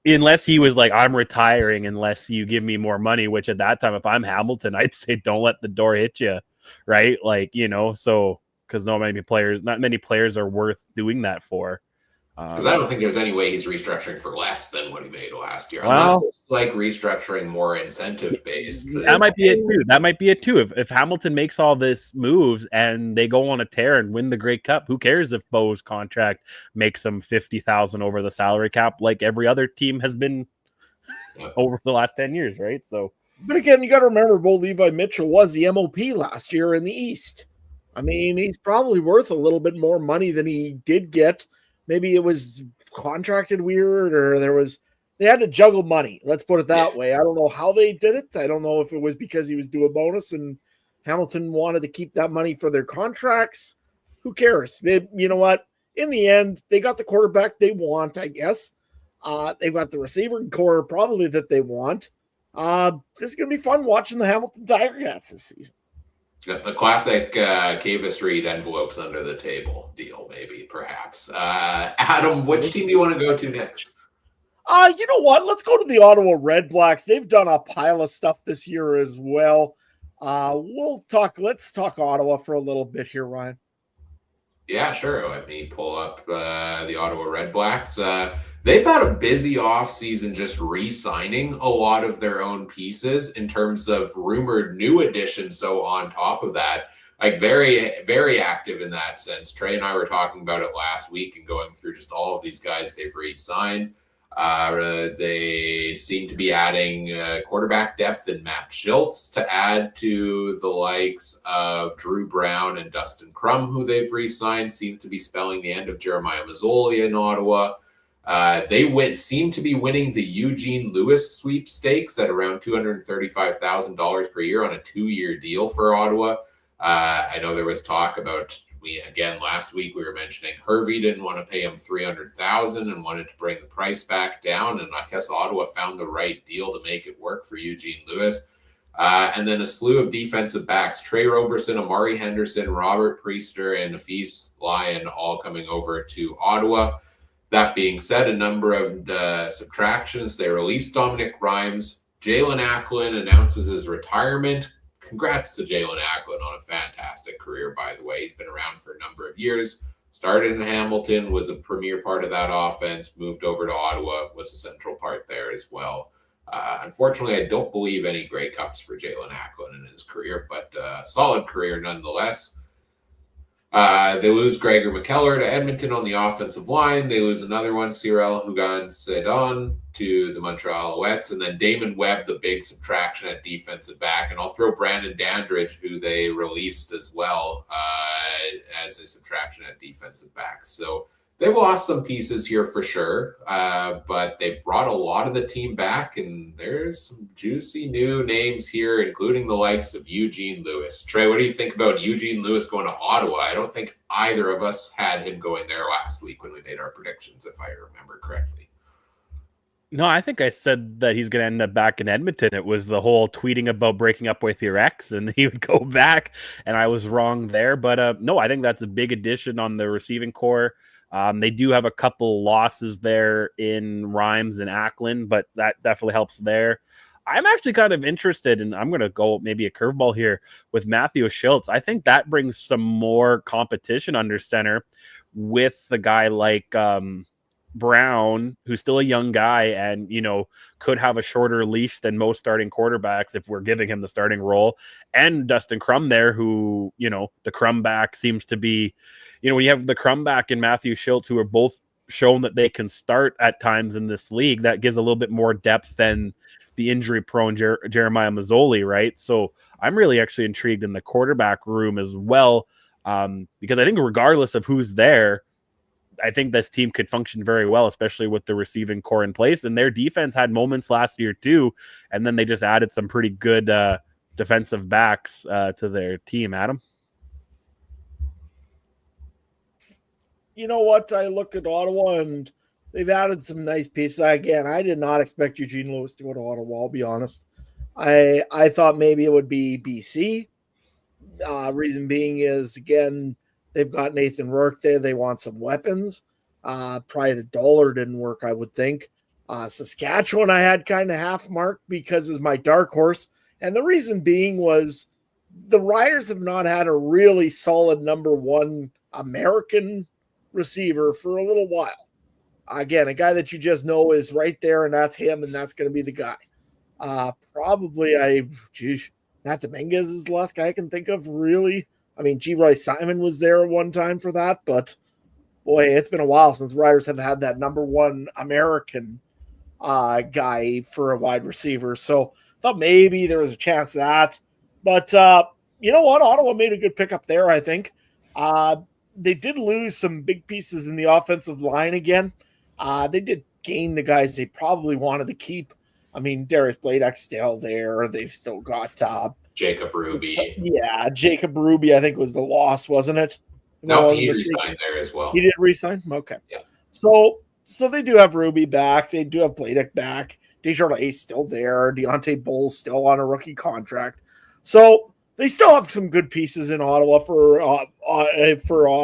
unless he was like, I'm retiring unless you give me more money, which at that time, if I'm Hamilton, I'd say don't let the door hit you, right? Like, so because not many players are worth doing that for. Because I don't think there's any way he's restructuring for less than what he made last year, unless it's like restructuring more incentive based. That might be it too. If Hamilton makes all this moves and they go on a tear and win the Grey Cup, who cares if Bo's contract makes them $50,000 over the salary cap, like every other team has been over the last 10 years, right? So, but again, you got to remember, Bo Levi Mitchell was the MOP last year in the East. I mean, he's probably worth a little bit more money than he did get. Maybe it was contracted weird, or they had to juggle money. Let's put it that way. I don't know how they did it. I don't know if it was because he was due a bonus and Hamilton wanted to keep that money for their contracts. Who cares? You know what? In the end, they got the quarterback they want, I guess. They've got the receiver core probably that they want. This is going to be fun watching the Hamilton Tiger Cats this season. The classic Cavis Reed envelopes under the table deal, maybe, perhaps. Adam, which team do you want to go to next? You know what? Let's go to the Ottawa Red Blacks. They've done a pile of stuff this year as well. Let's talk Ottawa for a little bit here, Ryan. Yeah, sure. Let me pull up the Ottawa Red Blacks. They've had a busy offseason just re-signing a lot of their own pieces in terms of rumored new additions. So on top of that, like very, very active in that sense. Trey and I were talking about it last week and going through just all of these guys they've re-signed. They seem to be adding quarterback depth in Matt Schultz to add to the likes of Drew Brown and Dustin Crum, who they've re-signed. Seems to be spelling the end of Jeremiah Mazzoli in Ottawa. They seem to be winning the Eugene Lewis sweepstakes at around $235,000 per year on a 2-year deal for Ottawa. I know there was talk about last week we were mentioning Hervey didn't want to pay him $300,000 and wanted to bring the price back down, and I guess Ottawa found the right deal to make it work for Eugene Lewis. And then a slew of defensive backs: Trey Roberson, Amari Henderson, Robert Priester, and Nafis Lyon, all coming over to Ottawa. That being said, a number of subtractions. They released Dominic Rhymes. Jalen Acklin announces his retirement. Congrats to Jalen Acklin on a fantastic career, by the way. He's been around for a number of years. Started in Hamilton, was a premier part of that offense, moved over to Ottawa, was a central part there as well. Unfortunately, I don't believe any Grey Cups for Jalen Acklin in his career, but solid career nonetheless. They lose Gregor McKellar to Edmonton on the offensive line. They lose another one, Cyril Hugan-Sedon, to the Montreal Alouettes. And then Damon Webb, the big subtraction at defensive back. And I'll throw Brandon Dandridge, who they released as well, as a subtraction at defensive back. So they've lost some pieces here for sure, but they brought a lot of the team back, and there's some juicy new names here, including the likes of Eugene Lewis. Trey, what do you think about Eugene Lewis going to Ottawa? I don't think either of us had him going there last week when we made our predictions, if I remember correctly. No, I think I said that he's going to end up back in Edmonton. It was the whole tweeting about breaking up with your ex and he would go back, and I was wrong there. But no, I think that's a big addition on the receiving core. They do have a couple losses there in Rhymes and Acklin, but that definitely helps there. I'm actually kind of interested, and I'm going to go maybe a curveball here with Matthew Schultz. I think that brings some more competition under center with the guy like Brown, who's still a young guy and, could have a shorter leash than most starting quarterbacks if we're giving him the starting role. And Dustin Crum there, who, the Crum back seems to be, when you have the Crum back and Matthew Schultz, who are both shown that they can start at times in this league, that gives a little bit more depth than the injury-prone Jeremiah Mazzoli, right? So I'm really actually intrigued in the quarterback room as well, because I think regardless of who's there, I think this team could function very well, especially with the receiving core in place. And their defense had moments last year too, and then they just added some pretty good defensive backs to their team. Adam? You know what? I look at Ottawa and they've added some nice pieces. Again, I did not expect Eugene Lewis to go to Ottawa, I'll be honest. I thought maybe it would be BC. Reason being is, again, they've got Nathan Rourke there. They want some weapons. Probably the dollar didn't work, I would think. Saskatchewan I had kind of half marked because it's my dark horse. And the reason being was the Riders have not had a really solid number one American receiver for a little while. Again, a guy that you just know is right there, and that's him, and that's going to be the guy. Matt Dominguez is the last guy I can think of, really. I mean, G. Roy Simon was there at one time for that, but boy, it's been a while since Riders have had that number one American guy for a wide receiver. So I thought maybe there was a chance of that. But you know what? Ottawa made a good pickup there, I think. They did lose some big pieces in the offensive line again. They did gain the guys they probably wanted to keep. I mean, Darius Bladek's still there. They've still got Jacob Ruby. Yeah, Jacob Ruby, I think, was the loss, wasn't it? No, he re-signed there as well. He did re-sign? Okay. Yeah. So they do have Ruby back. They do have Bladek back. Desjardins still there. Deontay Bull's still on a rookie contract. So they still have some good pieces in Ottawa for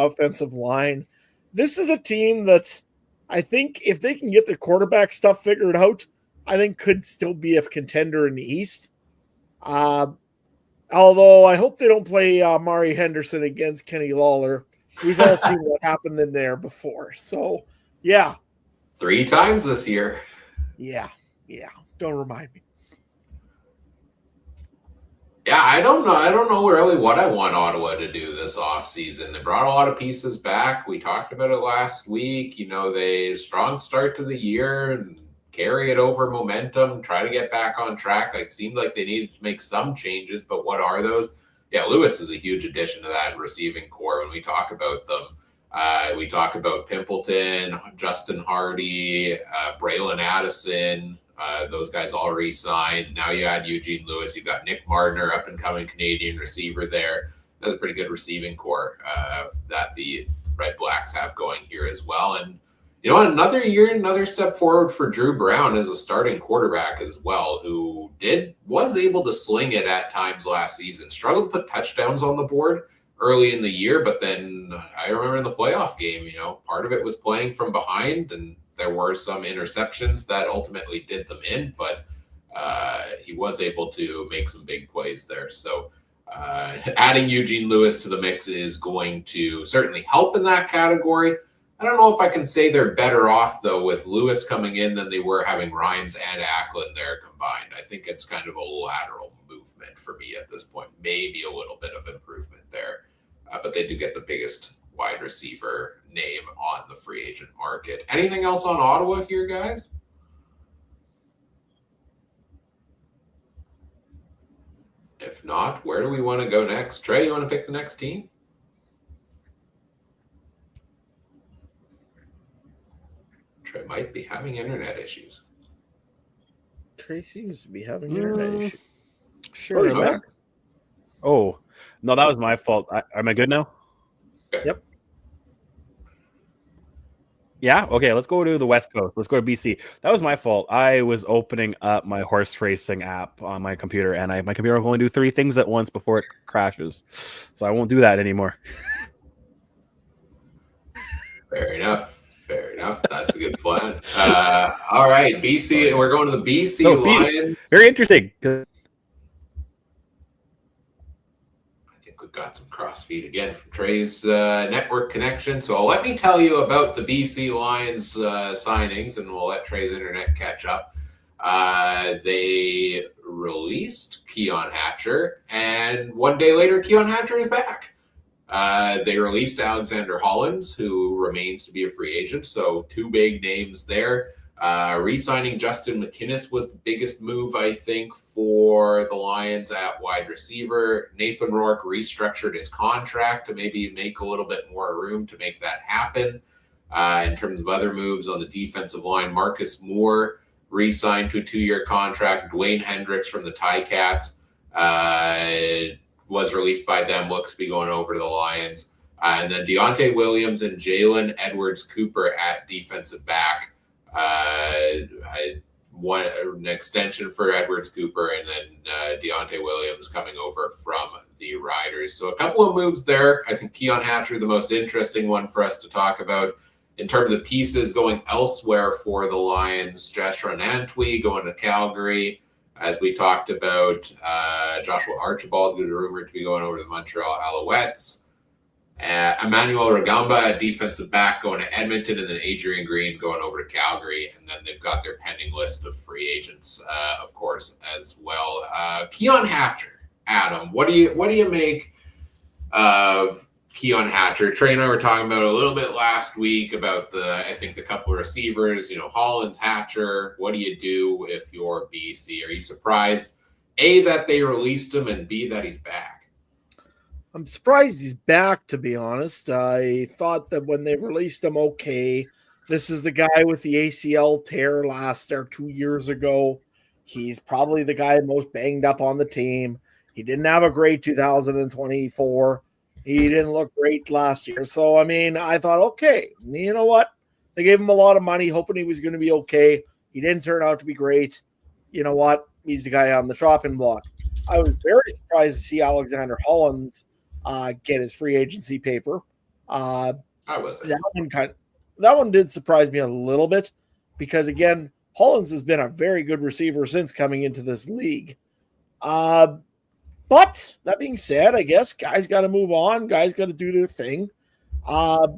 offensive line. This is a team that I think if they can get their quarterback stuff figured out, I think could still be a contender in the East. Although I hope they don't play Mari Henderson against Kenny Lawler. We've all seen what happened in there before. So, yeah. 3 times this year. Yeah. Don't remind me. Yeah, I don't know really what I want Ottawa to do this offseason. They brought a lot of pieces back. We talked about it last week. They strong start to the year and carry it over momentum, try to get back on track. Seemed like they needed to make some changes, but what are those? Yeah, Lewis is a huge addition to that receiving core when we talk about them. We talk about Pimpleton, Justin Hardy, Braylon Addison. Those guys all re-signed. Now you add Eugene Lewis. You've got Nick Mardner, up-and-coming Canadian receiver there. That's a pretty good receiving core that the Red Blacks have going here as well. And another year, another step forward for Drew Brown as a starting quarterback as well, who was able to sling it at times last season. Struggled to put touchdowns on the board early in the year, but then I remember in the playoff game, part of it was playing from behind, and there were some interceptions that ultimately did them in, but he was able to make some big plays there. So adding Eugene Lewis to the mix is going to certainly help in that category. I don't know if I can say they're better off, though, with Lewis coming in than they were having Rhymes and Acklin there combined. I think it's kind of a lateral movement for me at this point. Maybe a little bit of improvement there. But they do get the biggest wide receiver name on the free agent market. Anything else on Ottawa here, guys? If not, where do we want to go next? Trey, you want to pick the next team? Trey might be having internet issues. Trey seems to be having internet issues. Sure. He's back. Oh, no, that was my fault. Am I good now? Okay. Yep. Yeah? Okay, let's go to the West Coast. Let's go to BC. That was my fault. I was opening up my horse racing app on my computer, and my computer will only do 3 things at once before it crashes. So I won't do that anymore. Fair enough. That's a good plan. All right, BC. We're going to the BC Lions. Very interesting. I think we've got some crossfeed again from Trey's network connection. So let me tell you about the BC Lions signings, and we'll let Trey's internet catch up. They released Keon Hatcher, and one day later, Keon Hatcher is back. They released Alexander Hollins, who remains to be a free agent. So 2 big names there. Re-signing Justin McInnis was the biggest move, I think, for the Lions at wide receiver. Nathan Rourke restructured his contract to maybe make a little bit more room to make that happen. In terms of other moves on the defensive line, Marcus Moore re-signed to a 2-year contract. Dwayne Hendricks from the Ticats was released by them, looks to be going over to the Lions. And then Deontay Williams and Jalen Edwards-Cooper at defensive back. An extension for Edwards-Cooper, and then Deontay Williams coming over from the Riders. So a couple of moves there. I think Keon Hatcher, the most interesting one for us to talk about. In terms of pieces going elsewhere for the Lions, Joshua Nantwi going to Calgary. As we talked about, Joshua Archibald is rumored to be going over to the Montreal Alouettes. Emmanuel Ragamba, a defensive back, going to Edmonton, and then Adrian Green going over to Calgary. And then they've got their pending list of free agents, of course, as well. Keon Hatcher, Adam, what do you make of Keon Hatcher? Trey and I were talking about it a little bit last week about I think the couple of receivers, Hollins, Hatcher. What do you do if you're BC? Are you surprised, A, that they released him, and B, that he's back? I'm surprised he's back, to be honest. I thought that when they released him, okay, this is the guy with the ACL tear 2 years ago. He's probably the guy most banged up on the team. He didn't have a great 2024. He didn't look great last year. So, I thought, okay, you know what? They gave him a lot of money, hoping he was going to be okay. He didn't turn out to be great. You know what? He's the guy on the chopping block. I was very surprised to see Alexander Hollins get his free agency paper. I wasn't. That one did surprise me a little bit because, again, Hollins has been a very good receiver since coming into this league. But But that being said, I guess guys got to move on. Guys got to do their thing. Like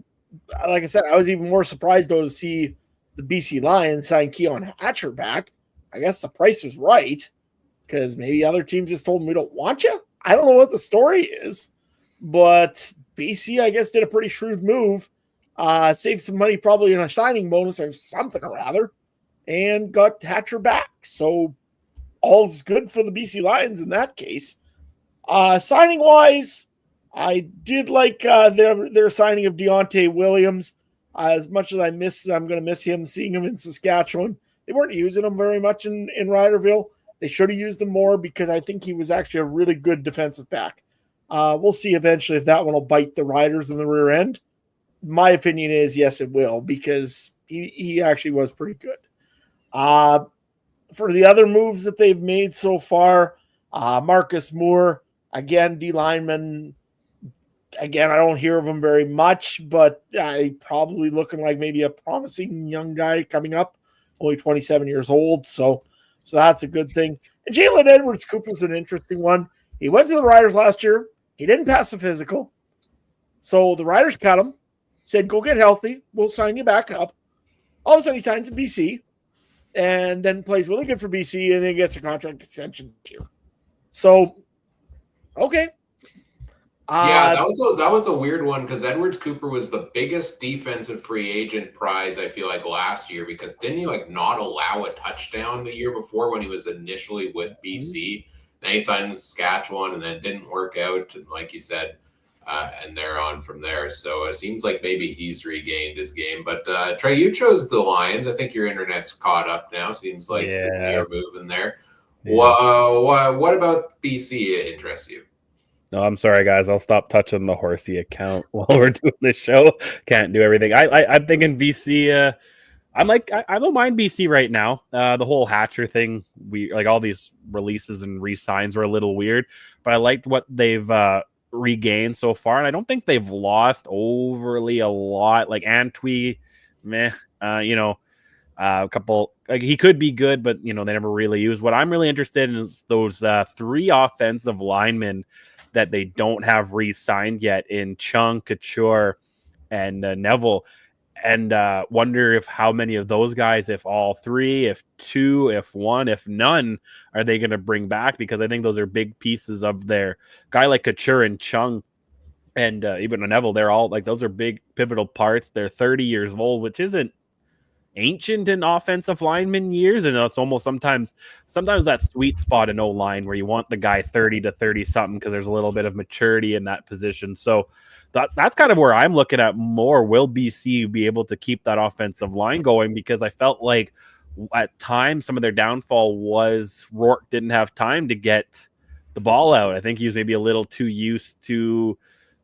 I said, I was even more surprised though to see the BC Lions sign Keon Hatcher back. I guess the price was right because maybe other teams just told him we don't want you. I don't know what the story is, but BC, I guess, did a pretty shrewd move, saved some money probably in a signing bonus or something or other, and got Hatcher back. So all's good for the BC Lions in that case. Signing wise, I did like their signing of Deontay Williams. As much as I'm going to miss him, seeing him in Saskatchewan. They weren't using him very much in Riderville. They should have used him more because I think he was actually a really good defensive back. We'll see eventually if that one will bite the Riders in the rear end. My opinion is yes, it will, because he actually was pretty good. For the other moves that they've made so far, Marcus Moore, again, D lineman. Again, I don't hear of him very much, but probably looking like maybe a promising young guy coming up, only 27 years old. So that's a good thing. And Jalen Edwards-Cooper's an interesting one. He went to the Riders last year. He didn't pass the physical. So the Riders cut him, said, go get healthy. We'll sign you back up. All of a sudden, he signs in BC and then plays really good for BC and then gets a contract extension here. So, okay. Yeah, that was a weird one because Edwards Cooper was the biggest defensive free agent prize, I feel like, last year, because didn't he not allow a touchdown the year before when he was initially with BC? Then he signed in Saskatchewan and then it didn't work out, like you said, and they're on from there. So it seems like maybe he's regained his game. But Trey, you chose the Lions. I think your internet's caught up now. Seems like you're moving there. Yeah. What about BC interests you? No, I'm sorry, guys. I'll stop touching the Horsey account while we're doing this show. Can't do everything. I'm thinking BC. I don't mind BC right now. The whole Hatcher thing, we like all these releases and re-signs were a little weird, but I liked what they've regained so far, and I don't think they've lost overly a lot. Like Antwi, a couple. Like he could be good, but they never really use. What I'm really interested in is those 3 offensive linemen that they don't have re-signed yet in Chung, Couture, and Neville, and wonder if how many of those guys, if all 3, if 2, if 1, if none, are they going to bring back? Because I think those are big pieces of their guy like Couture and Chung, and even Neville. They're all like those are big pivotal parts. They're 30 years old, which isn't ancient in offensive lineman years, and it's almost sometimes that sweet spot in O-line where you want the guy 30 to 30 something because there's a little bit of maturity in that position. So that's kind of where I'm looking at more. Will BC be able to keep that offensive line going? Because I felt like at times some of their downfall was Rourke didn't have time to get the ball out. I think he was maybe a little too used to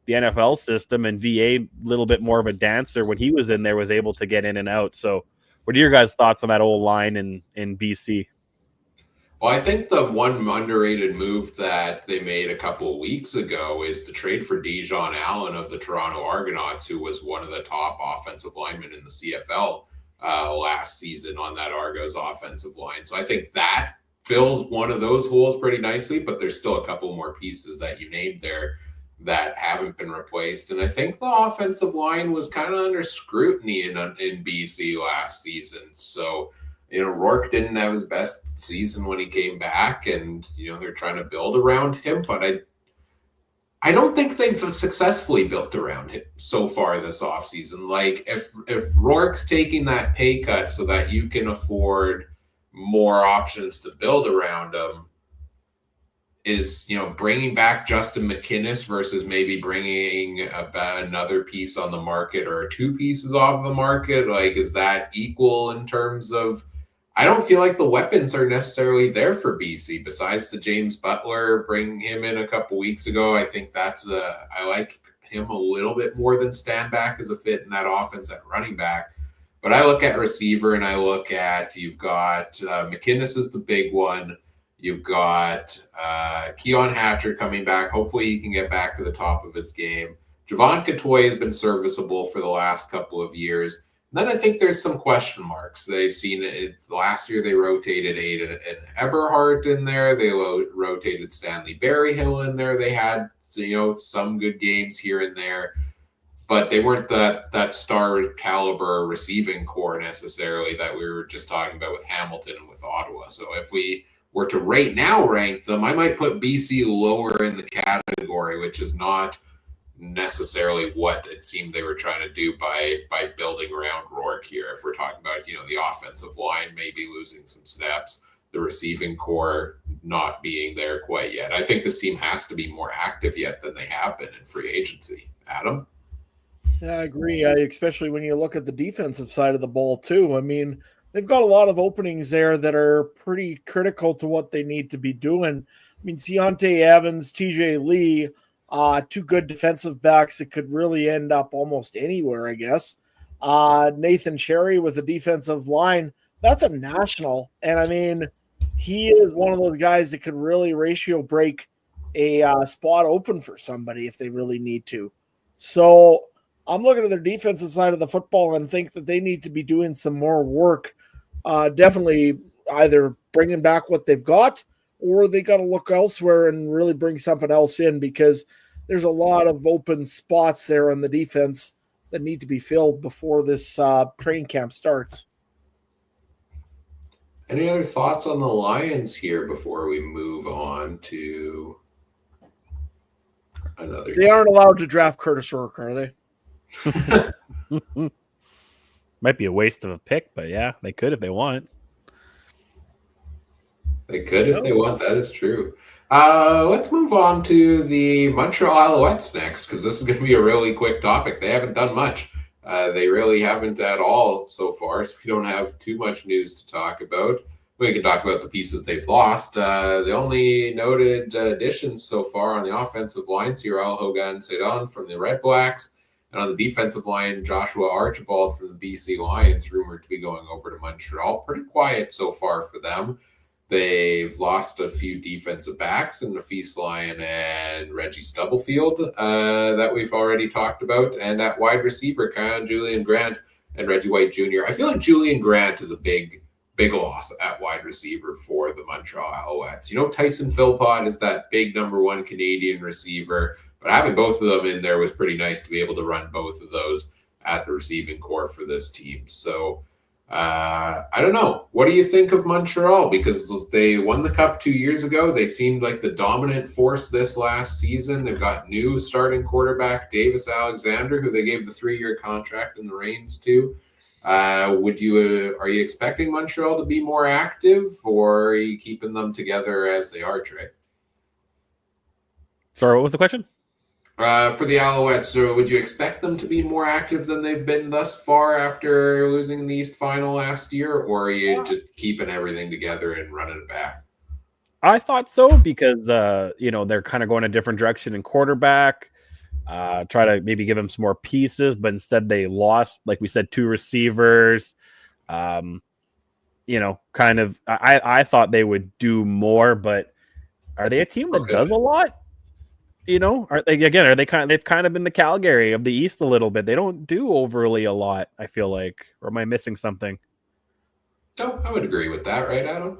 the NFL system, and VA a little bit more of a dancer when he was in there, was able to get in and out. So what are your guys' thoughts on that old line in BC? Well, I think the one underrated move that they made a couple of weeks ago is the trade for Dijon Allen of the Toronto Argonauts, who was one of the top offensive linemen in the CFL last season on that Argos offensive line. So I think that fills one of those holes pretty nicely, but there's still a couple more pieces that you named there that haven't been replaced. And I think the offensive line was kind of under scrutiny in BC last season. So, Rourke didn't have his best season when he came back, and, they're trying to build around him, but I don't think they've successfully built around him so far this offseason. Like if Rourke's taking that pay cut so that you can afford more options to build around him, is bringing back Justin McInnes versus maybe bringing another piece on the market or 2 pieces off the market, like is that equal in terms of? I don't feel like the weapons are necessarily there for BC besides the James Butler, bring him in a couple weeks ago. I think I like him a little bit more than Stanback as a fit in that offense at running back. But I look at receiver and I look at, you've got McInnes is the big one. You've got Keon Hatcher coming back. Hopefully he can get back to the top of his game. Javon Catoy has been serviceable for the last couple of years. Then I think there's some question marks. They've seen it last year. They rotated Aiden and Eberhardt in there. They rotated Stanley Berryhill in there. They had some good games here and there, but they weren't that star caliber receiving core necessarily that we were just talking about with Hamilton and with Ottawa. So if we were to right now rank them, I might put BC lower in the category, which is not necessarily what it seemed they were trying to do by building around Rourke here. If we're talking about the offensive line maybe losing some steps, the receiving core not being there quite yet. I think this team has to be more active yet than they have been in free agency. Adam? Yeah, I agree. Especially when you look at the defensive side of the ball too. I mean, they've got a lot of openings there that are pretty critical to what they need to be doing. I mean, Deontay Evans, TJ Lee, two good defensive backs that could really end up almost anywhere, I guess. Nathan Cherry with a defensive line, that's a national. And I mean, he is one of those guys that could really ratio break a spot open for somebody if they really need to. So I'm looking at their defensive side of the football and think that they need to be doing some more work. Definitely either bringing back what they've got, or they got to look elsewhere and really bring something else in, because there's a lot of open spots there on the defense that need to be filled before this training camp starts. Any other thoughts on the Lions here before we move on to another? They aren't allowed to draft Curtis Rourke, are they? Might be a waste of a pick, but yeah, they could if they want. They could if they want. That is true. Let's move on to the Montreal Alouettes next, because this is going to be a really quick topic. They haven't done much. They really haven't at all so far, so we don't have too much news to talk about. We can talk about the pieces they've lost. The only noted additions so far on the offensive line, Cyril Hogan-Sedon from the Red Blacks, and on the defensive line, Joshua Archibald from the BC Lions, rumored to be going over to Montreal. Pretty quiet so far for them. They've lost a few defensive backs in Nafis Lyon and Reggie Stubblefield that we've already talked about. And at wide receiver, Kyle Julian Grant and Reggie White Jr. I feel like Julian Grant is a big loss at wide receiver for the Montreal Alouettes. Tyson Philpott is that big number one Canadian receiver, but having both of them in there was pretty nice to be able to run both of those at the receiving core for this team. So I don't know. What do you think of Montreal? Because they won the Cup 2 years ago. They seemed like the dominant force this last season. They've got new starting quarterback, Davis Alexander, who they gave the 3-year contract in the reins to. Are you expecting Montreal to be more active, or are you keeping them together as they are, Trey? Sorry, what was the question? For the Alouettes, so would you expect them to be more active than they've been thus far after losing the East Final last year, or are you just keeping everything together and running it back? I thought so, because they're kind of going a different direction in quarterback. Try to maybe give them some more pieces, but instead they lost, like we said, 2 receivers. I thought they would do more, but are they a team that does a lot? They've kind of been the Calgary of the East a little bit. They don't do overly a lot, I feel like. Or am I missing something? No, I would agree with that, right, Adam?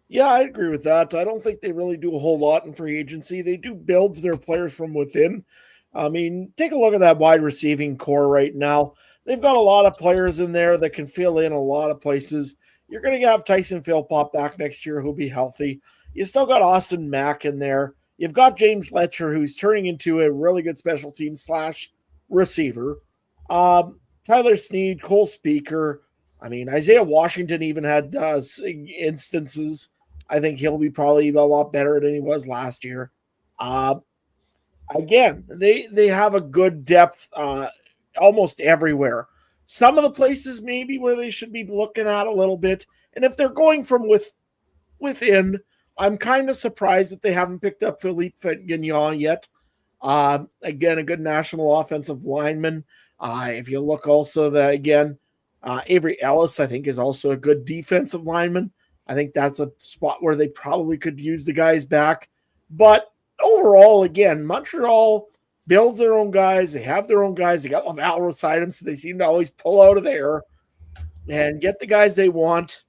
Yeah, I agree with that. I don't think they really do a whole lot in free agency. They do build their players from within. I mean, take a look at that wide receiving core right now. They've got a lot of players in there that can fill in a lot of places. You're going to have Tyson Philpott back next year who'll be healthy. You still got Austin Mack in there. You've got James Letcher, who's turning into a really good special team / receiver. Tyler Snead, Cole Speaker. I mean, Isaiah Washington even had instances. I think he'll be probably a lot better than he was last year. Again, they have a good depth almost everywhere. Some of the places maybe where they should be looking at a little bit. And if they're going from within, I'm kind of surprised that they haven't picked up Philippe Gagnon yet. Again, a good national offensive lineman. If you look also Avery Ellis, I think, is also a good defensive lineman. I think that's a spot where they probably could use the guys back. But overall, again, Montreal, builds their own guys. They have their own guys. They got Laval beside them, so they seem to always pull out of there and get the guys they want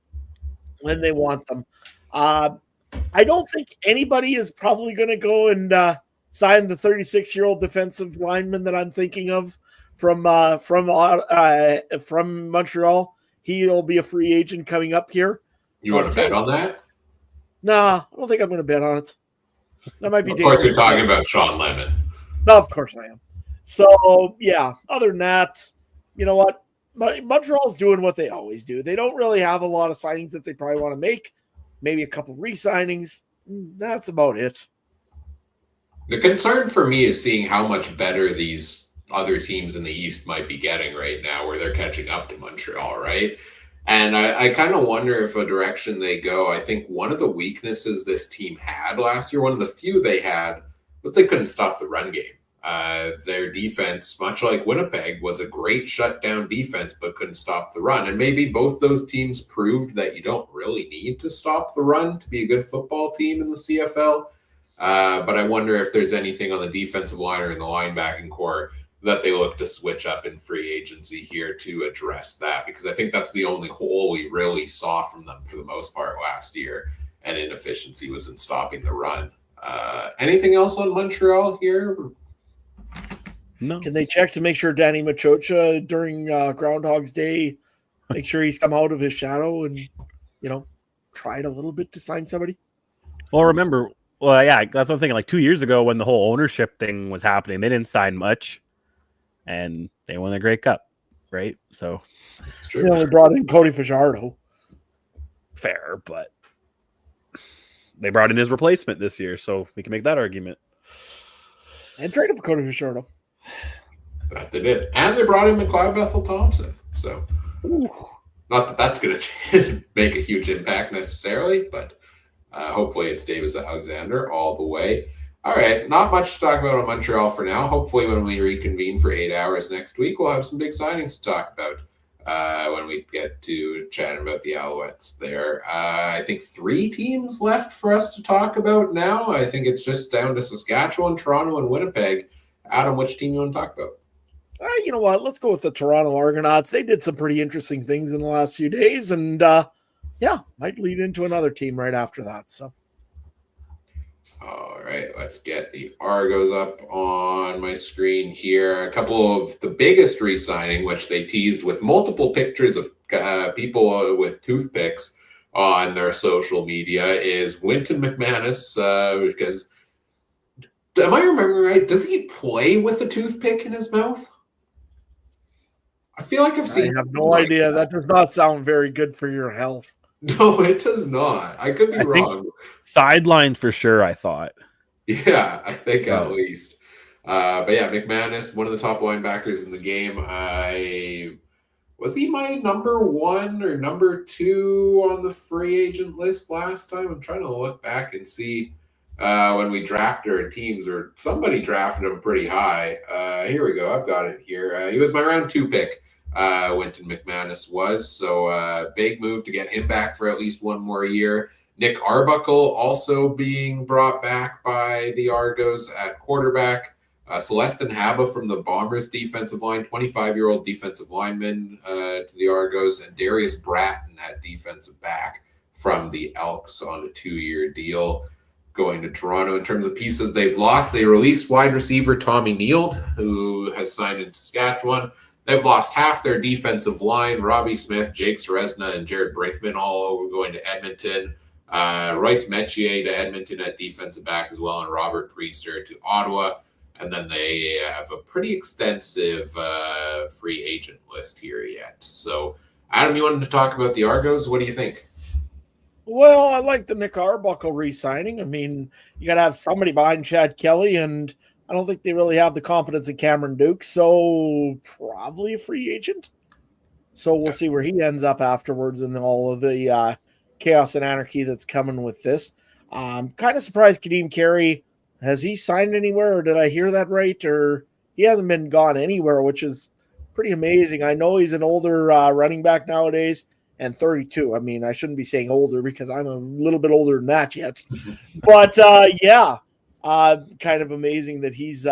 when they want them. I don't think anybody is probably going to go and sign the 36-year-old defensive lineman that I'm thinking of from Montreal. He'll be a free agent coming up here. You want to bet on that? Nah, I don't think I'm going to bet on it. That might be Of course, dangerous. you're talking about Sean Lemon. No, of course I am. So, yeah, other than that, you know what? Montreal's doing what they always do. They don't really have a lot of signings that they probably want to make. Maybe a couple re-signings. That's about it. The concern for me is seeing how much better these other teams in the East might be getting right now, where they're catching up to Montreal, right? And I kind of wonder if a direction they go. I think one of the weaknesses this team had last year, one of the few they had, was they couldn't stop the run game. Their defense, much like Winnipeg, was a great shutdown defense, but couldn't stop the run. And maybe both those teams proved that you don't really need to stop the run to be a good football team in the CFL. But I wonder if there's anything on the defensive line or in the linebacking core that they look to switch up in free agency here to address that, because I think that's the only hole we really saw from them for the most part last year, and inefficiency was in stopping the run. Anything else on Montreal here? No. Can they check to make sure Danny Machocha during Groundhog's Day, make sure he's come out of his shadow and, tried a little bit to sign somebody? Well, remember, yeah, that's what I'm thinking. Like 2 years ago when the whole ownership thing was happening, they didn't sign much, and they won the Grey Cup, right? So It's true. They brought in Cody Fajardo. Fair, but they brought in his replacement this year, so we can make that argument. And traded for Cody Fajardo. That they did. And they brought in McLeod Bethel-Thompson. So, not that that's going to make a huge impact necessarily, but hopefully it's Davis Alexander all the way. All right, not much to talk about on Montreal for now. Hopefully when we reconvene for 8 hours next week, we'll have some big signings to talk about when we get to chatting about the Alouettes there. I think 3 teams left for us to talk about now. I think it's just down to Saskatchewan, Toronto, and Winnipeg. Adam, which team you want to talk about? You know what? Let's go with the Toronto Argonauts. They did some pretty interesting things in the last few days, and might lead into another team right after that. So, all right, let's get the Argos up on my screen here. A couple of the biggest re-signing, which they teased with multiple pictures of people with toothpicks on their social media, is Winton McManus, because am I remembering right? Does he play with a toothpick in his mouth? I feel like I've seen. I have no idea. That does not sound very good for your health. No, it does not. I could be wrong. Sideline for sure, I thought. Yeah, I think at least. But yeah, McManus, one of the top linebackers in the game. Was he my number 1 or number 2 on the free agent list last time? I'm trying to look back and see when we drafted our teams, or somebody drafted him pretty high. Here we go. I've got it here. He was my round 2 pick. Winton McManus was. So big move to get him back for at least one more year. Nick Arbuckle also being brought back by the Argos at quarterback. Celestin Haba from the Bombers defensive line, 25-year-old defensive lineman to the Argos, and Darius Bratton at defensive back from the Elks on a 2-year deal going to Toronto. In terms of pieces they've lost, they released wide receiver Tommy Neild, who has signed in Saskatchewan. They've lost half their defensive line. Robbie Smith, Jake Seresna, and Jared Brinkman all going to Edmonton. Royce Metier to Edmonton at defensive back as well, and Robert Priester to Ottawa. And then they have a pretty extensive free agent list here yet. So, Adam, you wanted to talk about the Argos. What do you think? Well, I like the Nick Arbuckle re-signing. I mean, you got to have somebody behind Chad Kelly, and I don't think they really have the confidence in Cameron Duke, so probably a free agent. So we'll see where he ends up afterwards and all of the chaos and anarchy that's coming with this. I'm kind of surprised Kadeem Carey, has he signed anywhere, or did I hear that right? Or he hasn't been gone anywhere, which is pretty amazing. I know he's an older running back nowadays, and 32. I mean, I shouldn't be saying older because I'm a little bit older than that yet. But, kind of amazing that he's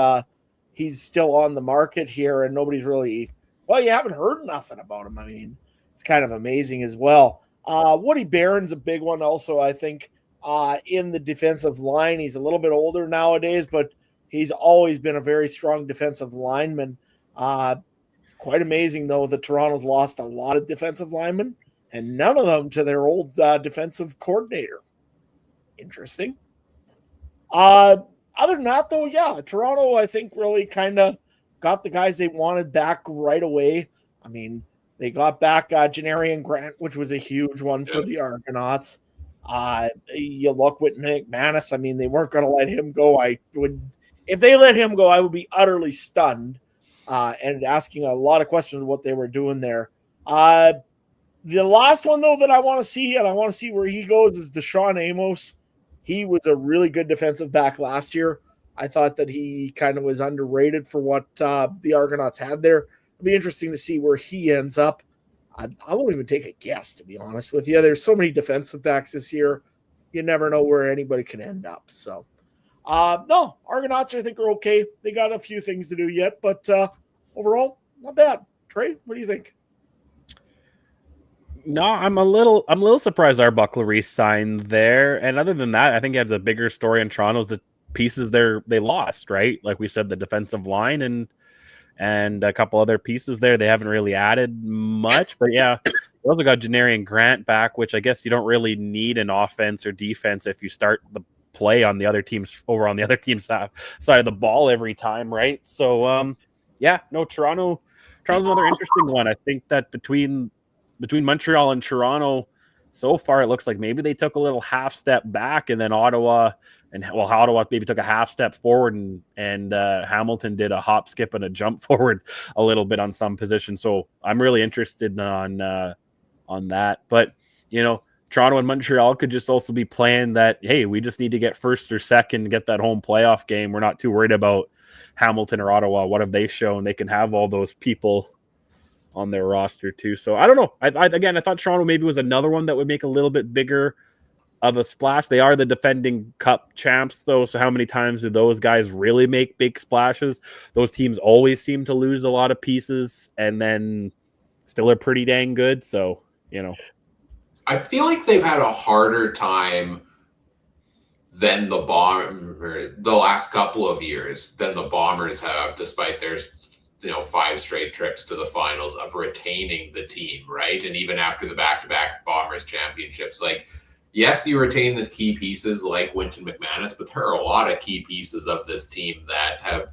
he's still on the market here and nobody's really, well, you haven't heard nothing about him. I mean, it's kind of amazing as well. Woody Barron's a big one also, I think, in the defensive line. He's a little bit older nowadays, but he's always been a very strong defensive lineman. It's quite amazing, though, that Toronto's lost a lot of defensive linemen and none of them to their old defensive coordinator. Interesting. Other than that, though, yeah, Toronto, I think, really kind of got the guys they wanted back right away. I mean, they got back Janarian Grant, which was a huge one for the Argonauts. You look with McManus. I mean, they weren't going to let him go. If they let him go, I would be utterly stunned and asking a lot of questions of what they were doing there. The last one, though, that I want to see, and I want to see where he goes, is Deshaun Amos. He was a really good defensive back last year. I thought that he kind of was underrated for what the Argonauts had there. It'll be interesting to see where he ends up. I won't even take a guess, to be honest with you. There's so many defensive backs this year. You never know where anybody can end up. So, no, Argonauts, I think, are okay. They got a few things to do yet, but overall, not bad. Trey, what do you think? No, I'm a little surprised Arbuckle re-signed there. And other than that, I think he has a bigger story in Toronto's the pieces they lost, right? Like we said, the defensive line and a couple other pieces there. They haven't really added much, but yeah, they also got Janarian Grant back, which I guess you don't really need an offense or defense if you start the play on the other team's side of the ball every time, right? So yeah, no, Toronto's another interesting one. I think that between Montreal and Toronto, so far it looks like maybe they took a little half step back, and then Ottawa maybe took a half step forward, and Hamilton did a hop, skip, and a jump forward a little bit on some positions. So I'm really interested on that. But Toronto and Montreal could just also be playing that, hey, we just need to get first or second, get that home playoff game. We're not too worried about Hamilton or Ottawa. What have they shown? They can have all those people on their roster too. So I don't know. I thought Toronto maybe was another one that would make a little bit bigger of a splash. They are the defending cup champs though. So how many times do those guys really make big splashes? Those teams always seem to lose a lot of pieces and then still are pretty dang good. So, I feel like they've had a harder time than the last couple of years than the Bombers have, despite their 5 straight trips to the finals, of retaining the team, right? And even after the back-to-back Bombers championships, like, yes, you retain the key pieces like Winton McManus, but there are a lot of key pieces of this team that have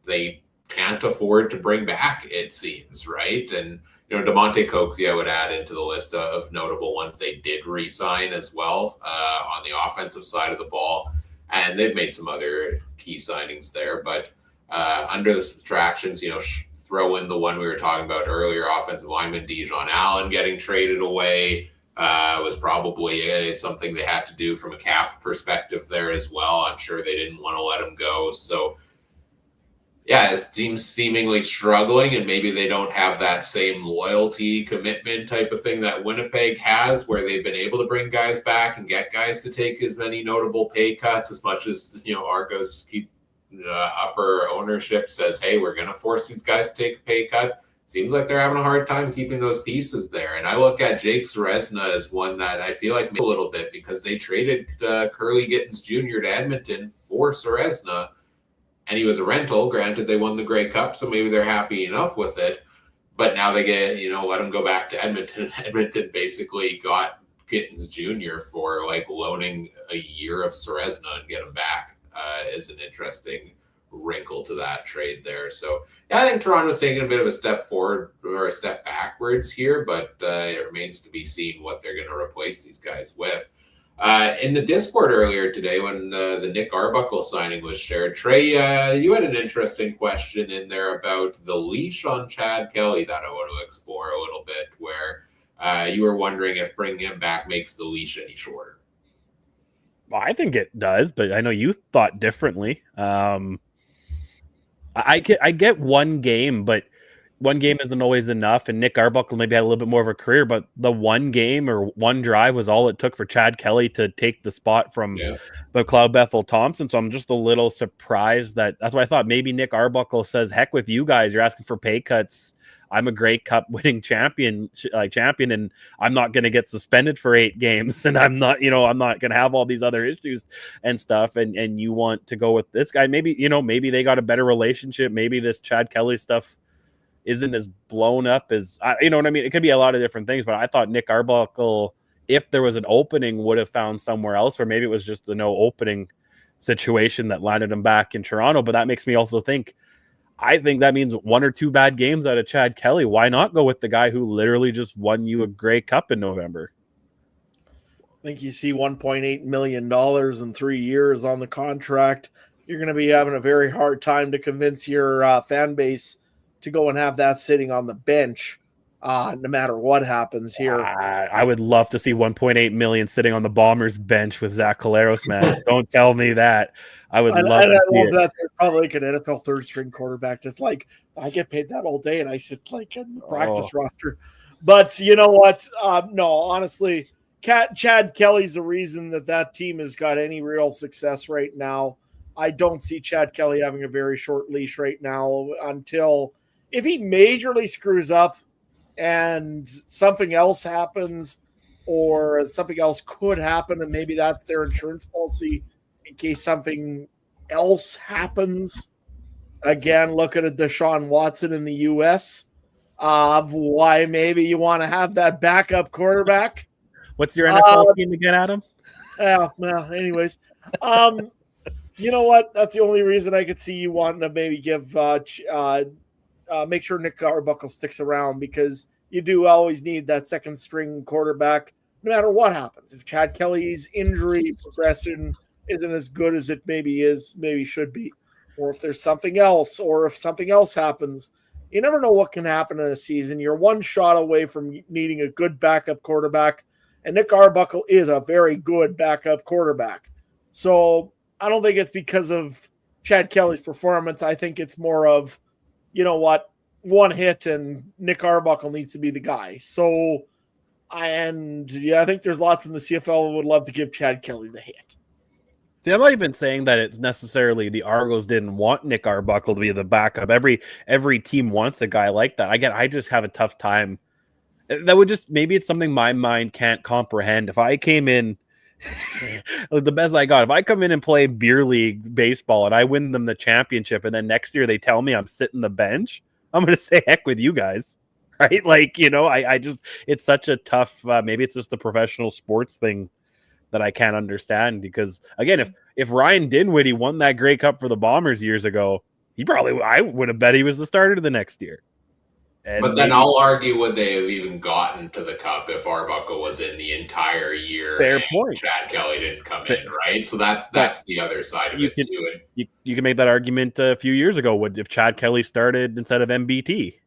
they can't afford to bring back, it seems, right? And DeMonte Coxie I would add into the list of notable ones they did re-sign as well on the offensive side of the ball, and they've made some other key signings there, but under the subtractions, throw in the one we were talking about earlier, offensive lineman Dijon Allen getting traded away was probably something they had to do from a cap perspective there as well. I'm sure they didn't want to let him go. So, yeah, this team's seemingly struggling, and maybe they don't have that same loyalty commitment type of thing that Winnipeg has, where they've been able to bring guys back and get guys to take as many notable pay cuts as much as, Argos keep upper ownership says, hey, we're going to force these guys to take a pay cut. Seems like they're having a hard time keeping those pieces there. And I look at Jake Serezna as one that I feel like a little bit, because they traded Curly Gittins Jr. to Edmonton for Serezna, and he was a rental. Granted, they won the Grey Cup, so maybe they're happy enough with it. But now they get, let him go back to Edmonton. Edmonton basically got Gittins Jr. for loaning a year of Serezna and get him back. Is an interesting wrinkle to that trade there. So, yeah, I think Toronto's taking a bit of a step forward or a step backwards here, but it remains to be seen what they're going to replace these guys with. In the Discord earlier today, when the Nick Arbuckle signing was shared, Trey, you had an interesting question in there about the leash on Chad Kelly that I want to explore a little bit, where you were wondering if bringing him back makes the leash any shorter. Well, I think it does, but I know you thought differently. I get one game, but one game isn't always enough, and Nick Arbuckle maybe had a little bit more of a career, but the one game or one drive was all it took for Chad Kelly to take the spot from McLeod Bethel Thompson. So I'm just a little surprised that's why I thought maybe Nick Arbuckle says, heck with you guys, you're asking for pay cuts. I'm a Grey Cup winning champion, and I'm not going to get suspended for 8 games, and I'm not going to have all these other issues and stuff. And you want to go with this guy? Maybe they got a better relationship. Maybe this Chad Kelly stuff isn't as blown up as you know what I mean. It could be a lot of different things, but I thought Nick Arbuckle, if there was an opening, would have found somewhere else, or maybe it was just the no opening situation that landed him back in Toronto. But that makes me also think. I think that means 1 or 2 bad games out of Chad Kelly. Why not go with the guy who literally just won you a Grey Cup in November? I think you see $1.8 million in 3 years on the contract. You're going to be having a very hard time to convince your fan base to go and have that sitting on the bench, no matter what happens here. I would love to see $1.8 million sitting on the Bombers bench with Zach Collaros, man. Don't tell me that. I would love to see it. That they're probably like an NFL third-string quarterback. Just like I get paid that all day, and I sit like in the practice roster. But you know what? No, honestly, Chad Kelly's the reason that team has got any real success right now. I don't see Chad Kelly having a very short leash right now until if he majorly screws up and something else happens, or something else could happen, and maybe that's their insurance policy in case something else happens. Again, look at a Deshaun Watson in the U.S. Of why maybe you want to have that backup quarterback. What's your NFL team again, Adam? Yeah, well, anyways. You know what? That's the only reason I could see you wanting to maybe give make sure Nick Arbuckle sticks around, because you do always need that second string quarterback no matter what happens. If Chad Kelly's injury progression isn't as good as it maybe should be, or if there's something else, or if something else happens, you never know what can happen in a season. You're one shot away from needing a good backup quarterback, and Nick Arbuckle is a very good backup quarterback. So I don't think it's because of Chad Kelly's performance. I think it's more of, you know what, one hit and Nick Arbuckle needs to be the guy. So, I think there's lots in the CFL who would love to give Chad Kelly the hit. See, I'm not even saying that it's necessarily the Argos didn't want Nick Arbuckle to be the backup. Every team wants a guy like that. I just have a tough time. That would just, maybe it's something my mind can't comprehend. If I came in, the best I got, if I come in and play beer league baseball and I win them the championship, and then next year they tell me I'm sitting the bench, I'm going to say, heck with you guys. Right? Like, I just, it's such a tough, maybe it's just the professional sports thing that I can't understand, because again, if Ryan Dinwiddie won that Grey Cup for the Bombers years ago, I would have bet he was the starter the next year. But then I'll argue, would they have even gotten to the Cup if Arbuckle was in the entire year? Fair point. Chad Kelly didn't come in, right? So that's the other side of it too. You can make that argument a few years ago. If Chad Kelly started instead of MBT?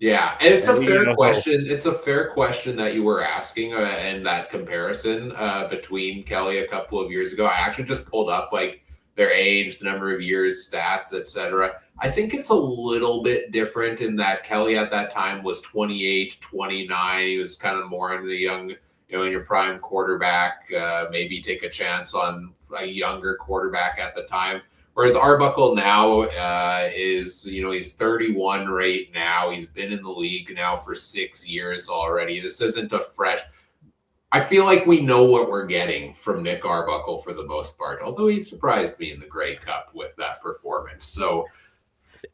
Yeah, and it's a fair question. It's a fair question that you were asking, and that comparison between Kelly a couple of years ago. I actually just pulled up like their age, the number of years, stats, etc. I think it's a little bit different in that Kelly at that time was 28, 29. He was kind of more in the young, in your prime quarterback, maybe take a chance on a younger quarterback at the time. Whereas Arbuckle now is, he's 31 right now. He's been in the league now for 6 years already. This isn't a fresh. I feel like we know what we're getting from Nick Arbuckle for the most part, although he surprised me in the Grey Cup with that performance. So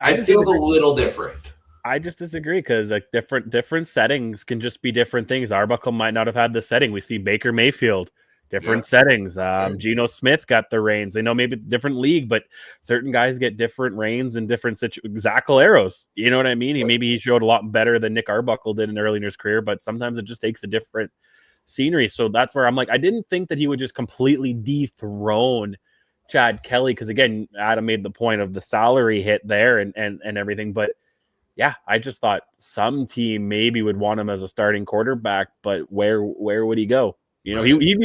it feels a little different. I just disagree, because like different settings can just be different things. Arbuckle might not have had the setting. We see Baker Mayfield, different settings. Geno Smith got the reins. They know maybe different league, but certain guys get different reins in different situations. Zach Collaros, you know what I mean? Maybe he showed a lot better than Nick Arbuckle did early in his career, but sometimes it just takes a different scenery. So that's where I'm like, I didn't think that he would just completely dethrone Chad Kelly, because again, Adam made the point of the salary hit there and everything. But yeah, I just thought some team maybe would want him as a starting quarterback, but where would he go? You know, Right. he'd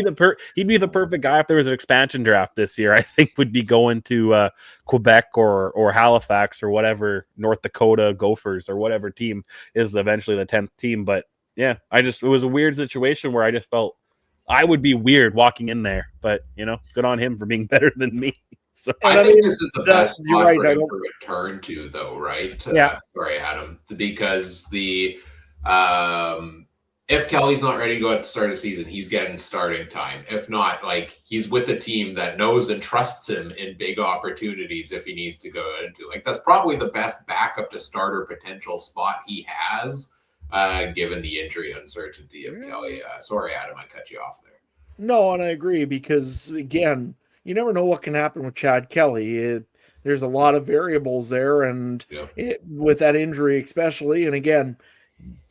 be the perfect guy if there was an expansion draft this year. I think would be going to Quebec or Halifax or whatever, North Dakota Gophers or whatever team is eventually the 10th team. But yeah, it was a weird situation where I just felt I would be weird walking in there. But you know, good on him for being better than me. So I think this is the best you're spot right. for him to return to, though, right? Yeah. Sorry, Adam, because if Kelly's not ready to go at the start of the season, he's getting starting time. If not, like, he's with a team that knows and trusts him in big opportunities if he needs to go into. Like, that's probably the best backup to starter potential spot he has, given the injury uncertainty of Kelly. Sorry, Adam, I cut you off there. No, and I agree because, again, you never know what can happen with Chad Kelly. There's a lot of variables there, and with that injury especially. And again,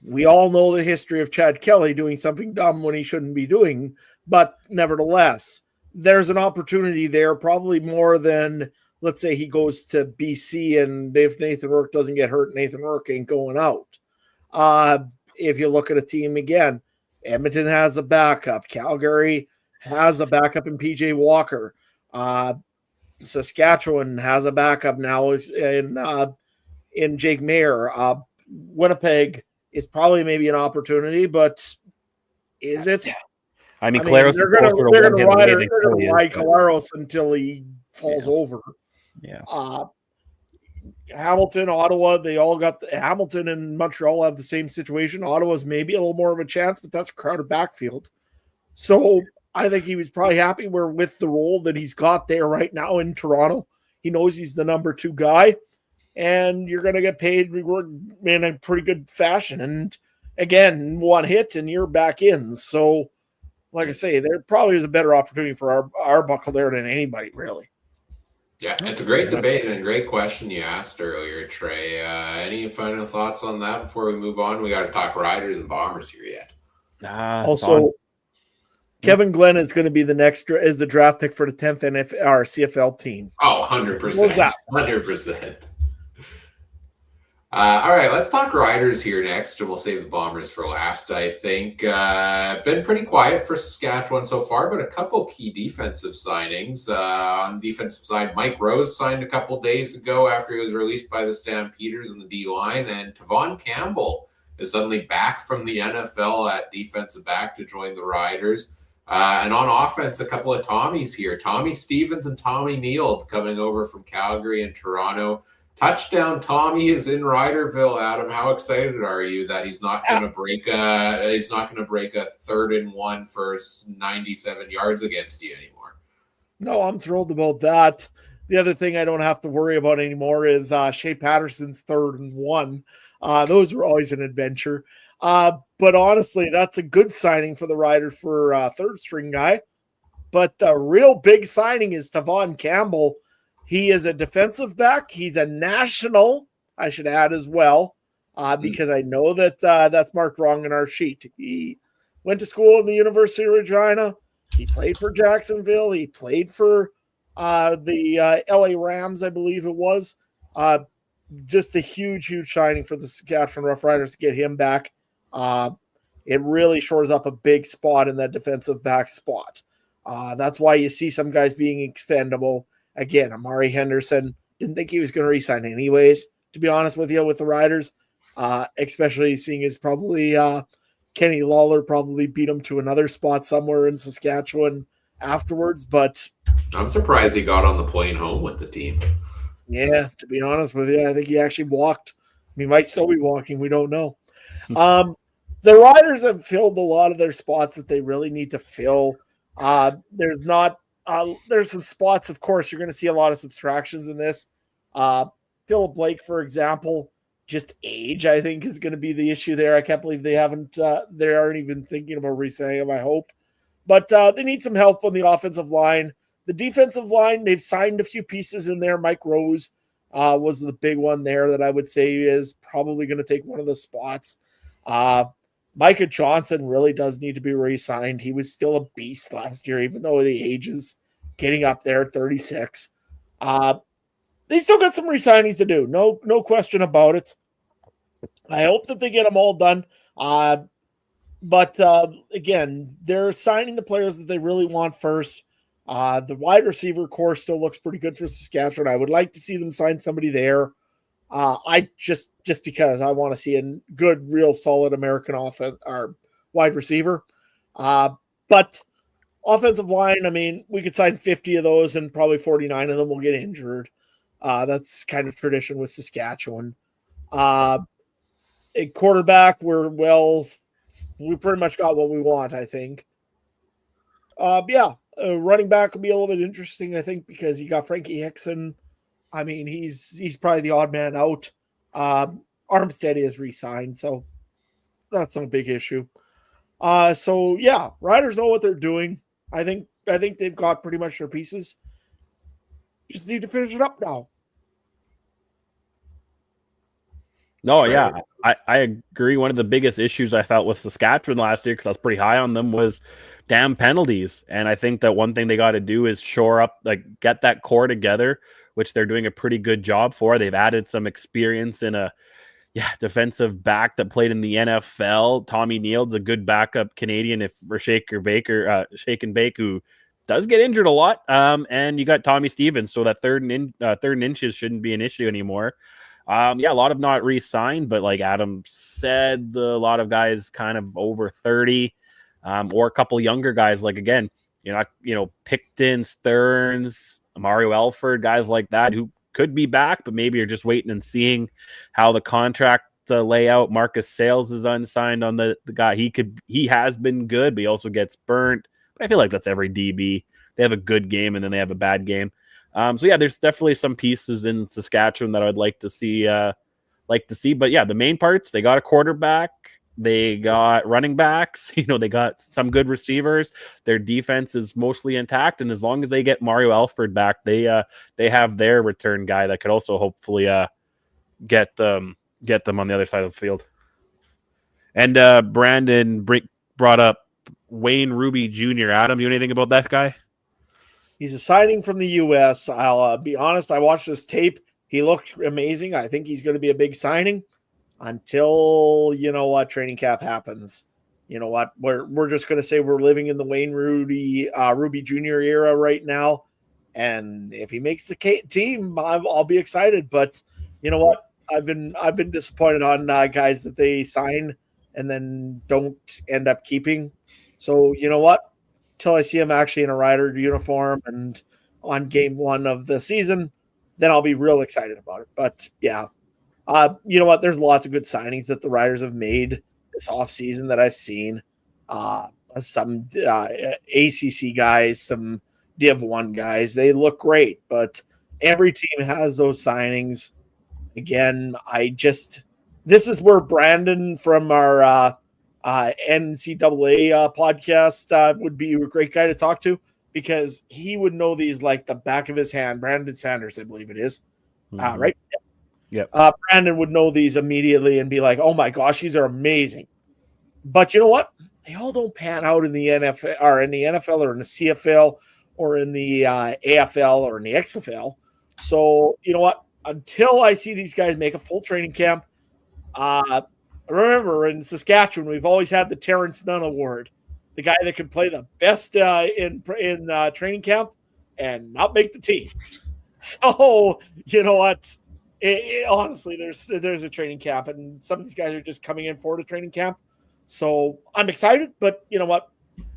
we all know the history of Chad Kelly doing something dumb when he shouldn't be doing, but nevertheless, there's an opportunity there, probably more than, let's say, he goes to BC, and if Nathan Rourke doesn't get hurt, Nathan Rourke ain't going out. If you look at a team again, Edmonton has a backup. Calgary has a backup in PJ Walker. Saskatchewan has a backup now in Jake Mayer. Winnipeg is probably maybe an opportunity, but is it? I mean Claros they're going to ride Claros until he falls over. Yeah. Hamilton, Ottawa, they all got Hamilton and Montreal have the same situation. Ottawa's maybe a little more of a chance, but that's a crowded backfield. So I think he was probably happy with the role that he's got there right now in Toronto. He knows he's the number 2 guy, and you're going to get paid in a pretty good fashion. And again, one hit and you're back in. So, like I say, there probably is a better opportunity for our buckle there than anybody, really. Yeah, it's a great debate and a great question you asked earlier, Trey. Any final thoughts on that before we move on? We got to talk Riders and Bombers here yet. Also, Kevin Glenn is going to be the draft pick for the 10th CFL team. Oh, 100%. 100%. All right, let's talk Riders here next, and we'll save the Bombers for last, I think. Been pretty quiet for Saskatchewan so far, but a couple key defensive signings. On the defensive side, Mike Rose signed a couple days ago after he was released by the Stampeders in the D-line, and Tavon Campbell is suddenly back from the NFL at defensive back to join the Riders. And on offense, a couple of Tommies here. Tommy Stevens and Tommy Neild coming over from Calgary and Toronto. Touchdown Tommy is in Riderville, Adam. How excited are you that he's not going to break a 3rd and 1 for 97 yards against you anymore? No, I'm thrilled about that. The other thing I don't have to worry about anymore is Shea Patterson's 3rd and 1. Those are always an adventure. But honestly, that's a good signing for the Riders for a 3rd string guy. But the real big signing is Tavon Campbell. He is a defensive back. He's a national, I should add as well, because I know that that's marked wrong in our sheet. He went to school in the University of Regina. He played for Jacksonville. He played for the LA Rams, I believe it was. Just a huge, huge signing for the Saskatchewan Roughriders to get him back. It really shores up a big spot in that defensive back spot. That's why you see some guys being expendable. Again, Amari Henderson, didn't think he was going to re-sign anyways, to be honest with you, with the Riders, especially seeing as probably Kenny Lawler probably beat him to another spot somewhere in Saskatchewan afterwards. But I'm surprised he got on the plane home with the team. Yeah, to be honest with you, I think he actually walked. He might still be walking. We don't know. The Riders have filled a lot of their spots that they really need to fill. There's some spots, of course, you're going to see a lot of subtractions in this. Philip Blake, for example, just age, I think, is going to be the issue there. I can't believe they aren't even thinking about re-signing him, I hope. But they need some help on the offensive line. The defensive line, they've signed a few pieces in there. Mike Rose was the big one there that I would say is probably going to take one of the spots. Micah Johnson really does need to be re-signed. He was still a beast last year, even though the age is getting up there at 36. They still got some re-signings to do. No question about it. I hope that they get them all done. But again, they're signing the players that they really want first. The wide receiver core still looks pretty good for Saskatchewan. I would like to see them sign somebody there. I just because I want to see a good, real solid American offense or wide receiver. But offensive line, I mean, we could sign 50 of those and probably 49 of them will get injured. That's kind of tradition with Saskatchewan. A quarterback, we pretty much got what we want, I think. Running back will be a little bit interesting, I think, because you got Frankie Hickson. I mean, he's probably the odd man out. Armstead is re-signed, so that's not a big issue. Riders know what they're doing. I think they've got pretty much their pieces. Just need to finish it up now. No, yeah, I agree. One of the biggest issues I felt with Saskatchewan last year, because I was pretty high on them, was damn penalties. And I think that one thing they got to do is shore up, get that core together, which they're doing a pretty good job for. They've added some experience in a defensive back that played in the NFL. Tommy Neal's a good backup Canadian for Shake and Bake, who does get injured a lot. And you got Tommy Stevens, so that third and inches shouldn't be an issue anymore. A lot of not re-signed, but like Adam said, a lot of guys kind of over 30, or a couple younger guys, like, again, Picton, Stearns, Mario Elford, guys like that who could be back, but maybe you're just waiting and seeing how the contract layout. Marcus Sales is unsigned on the guy. He has been good, but he also gets burnt. But I feel like that's every DB. They have a good game and then they have a bad game. There's definitely some pieces in Saskatchewan that I'd like to see. But yeah, the main parts, they got a quarterback, they got running backs, they got some good receivers. Their defense is mostly intact, and as long as they get Mario Alford back, they have their return guy that could also hopefully get them on the other side of the field. And Brandon brought up Wayne Ruby Jr. Adam, you know anything about that guy? He's a signing from the U.S. I'll be honest. I watched this tape. He looked amazing. I think he's going to be a big signing until, training camp happens. You know what? We're just going to say we're living in the Wayne Ruby Jr. era right now. And if he makes the team, I'll be excited. But you know what? I've been disappointed on guys that they sign and then don't end up keeping. So you know what? Till I see him actually in a Rider uniform and on game 1 of the season, then I'll be real excited about it. But yeah, you know what? There's lots of good signings that the Riders have made this offseason that I've seen. Some ACC guys, some Div 1 guys, they look great, but every team has those signings. Again, this is where Brandon from our NCAA podcast would be a great guy to talk to, because he would know these like the back of his hand. Brandon Sanders, I believe it is. Mm-hmm. Right? Yep. Brandon would know these immediately and be like, oh my gosh, these are amazing. But you know what? They all don't pan out in the NFL or in the NFL or in the CFL or in the AFL or in the XFL. So you know what? Until I see these guys make a full training camp, remember, in Saskatchewan, we've always had the Terrence Nunn Award, the guy that can play the best in training camp and not make the team. So you know what? Honestly, there's a training camp, and some of these guys are just coming in for the training camp. So I'm excited, but you know what?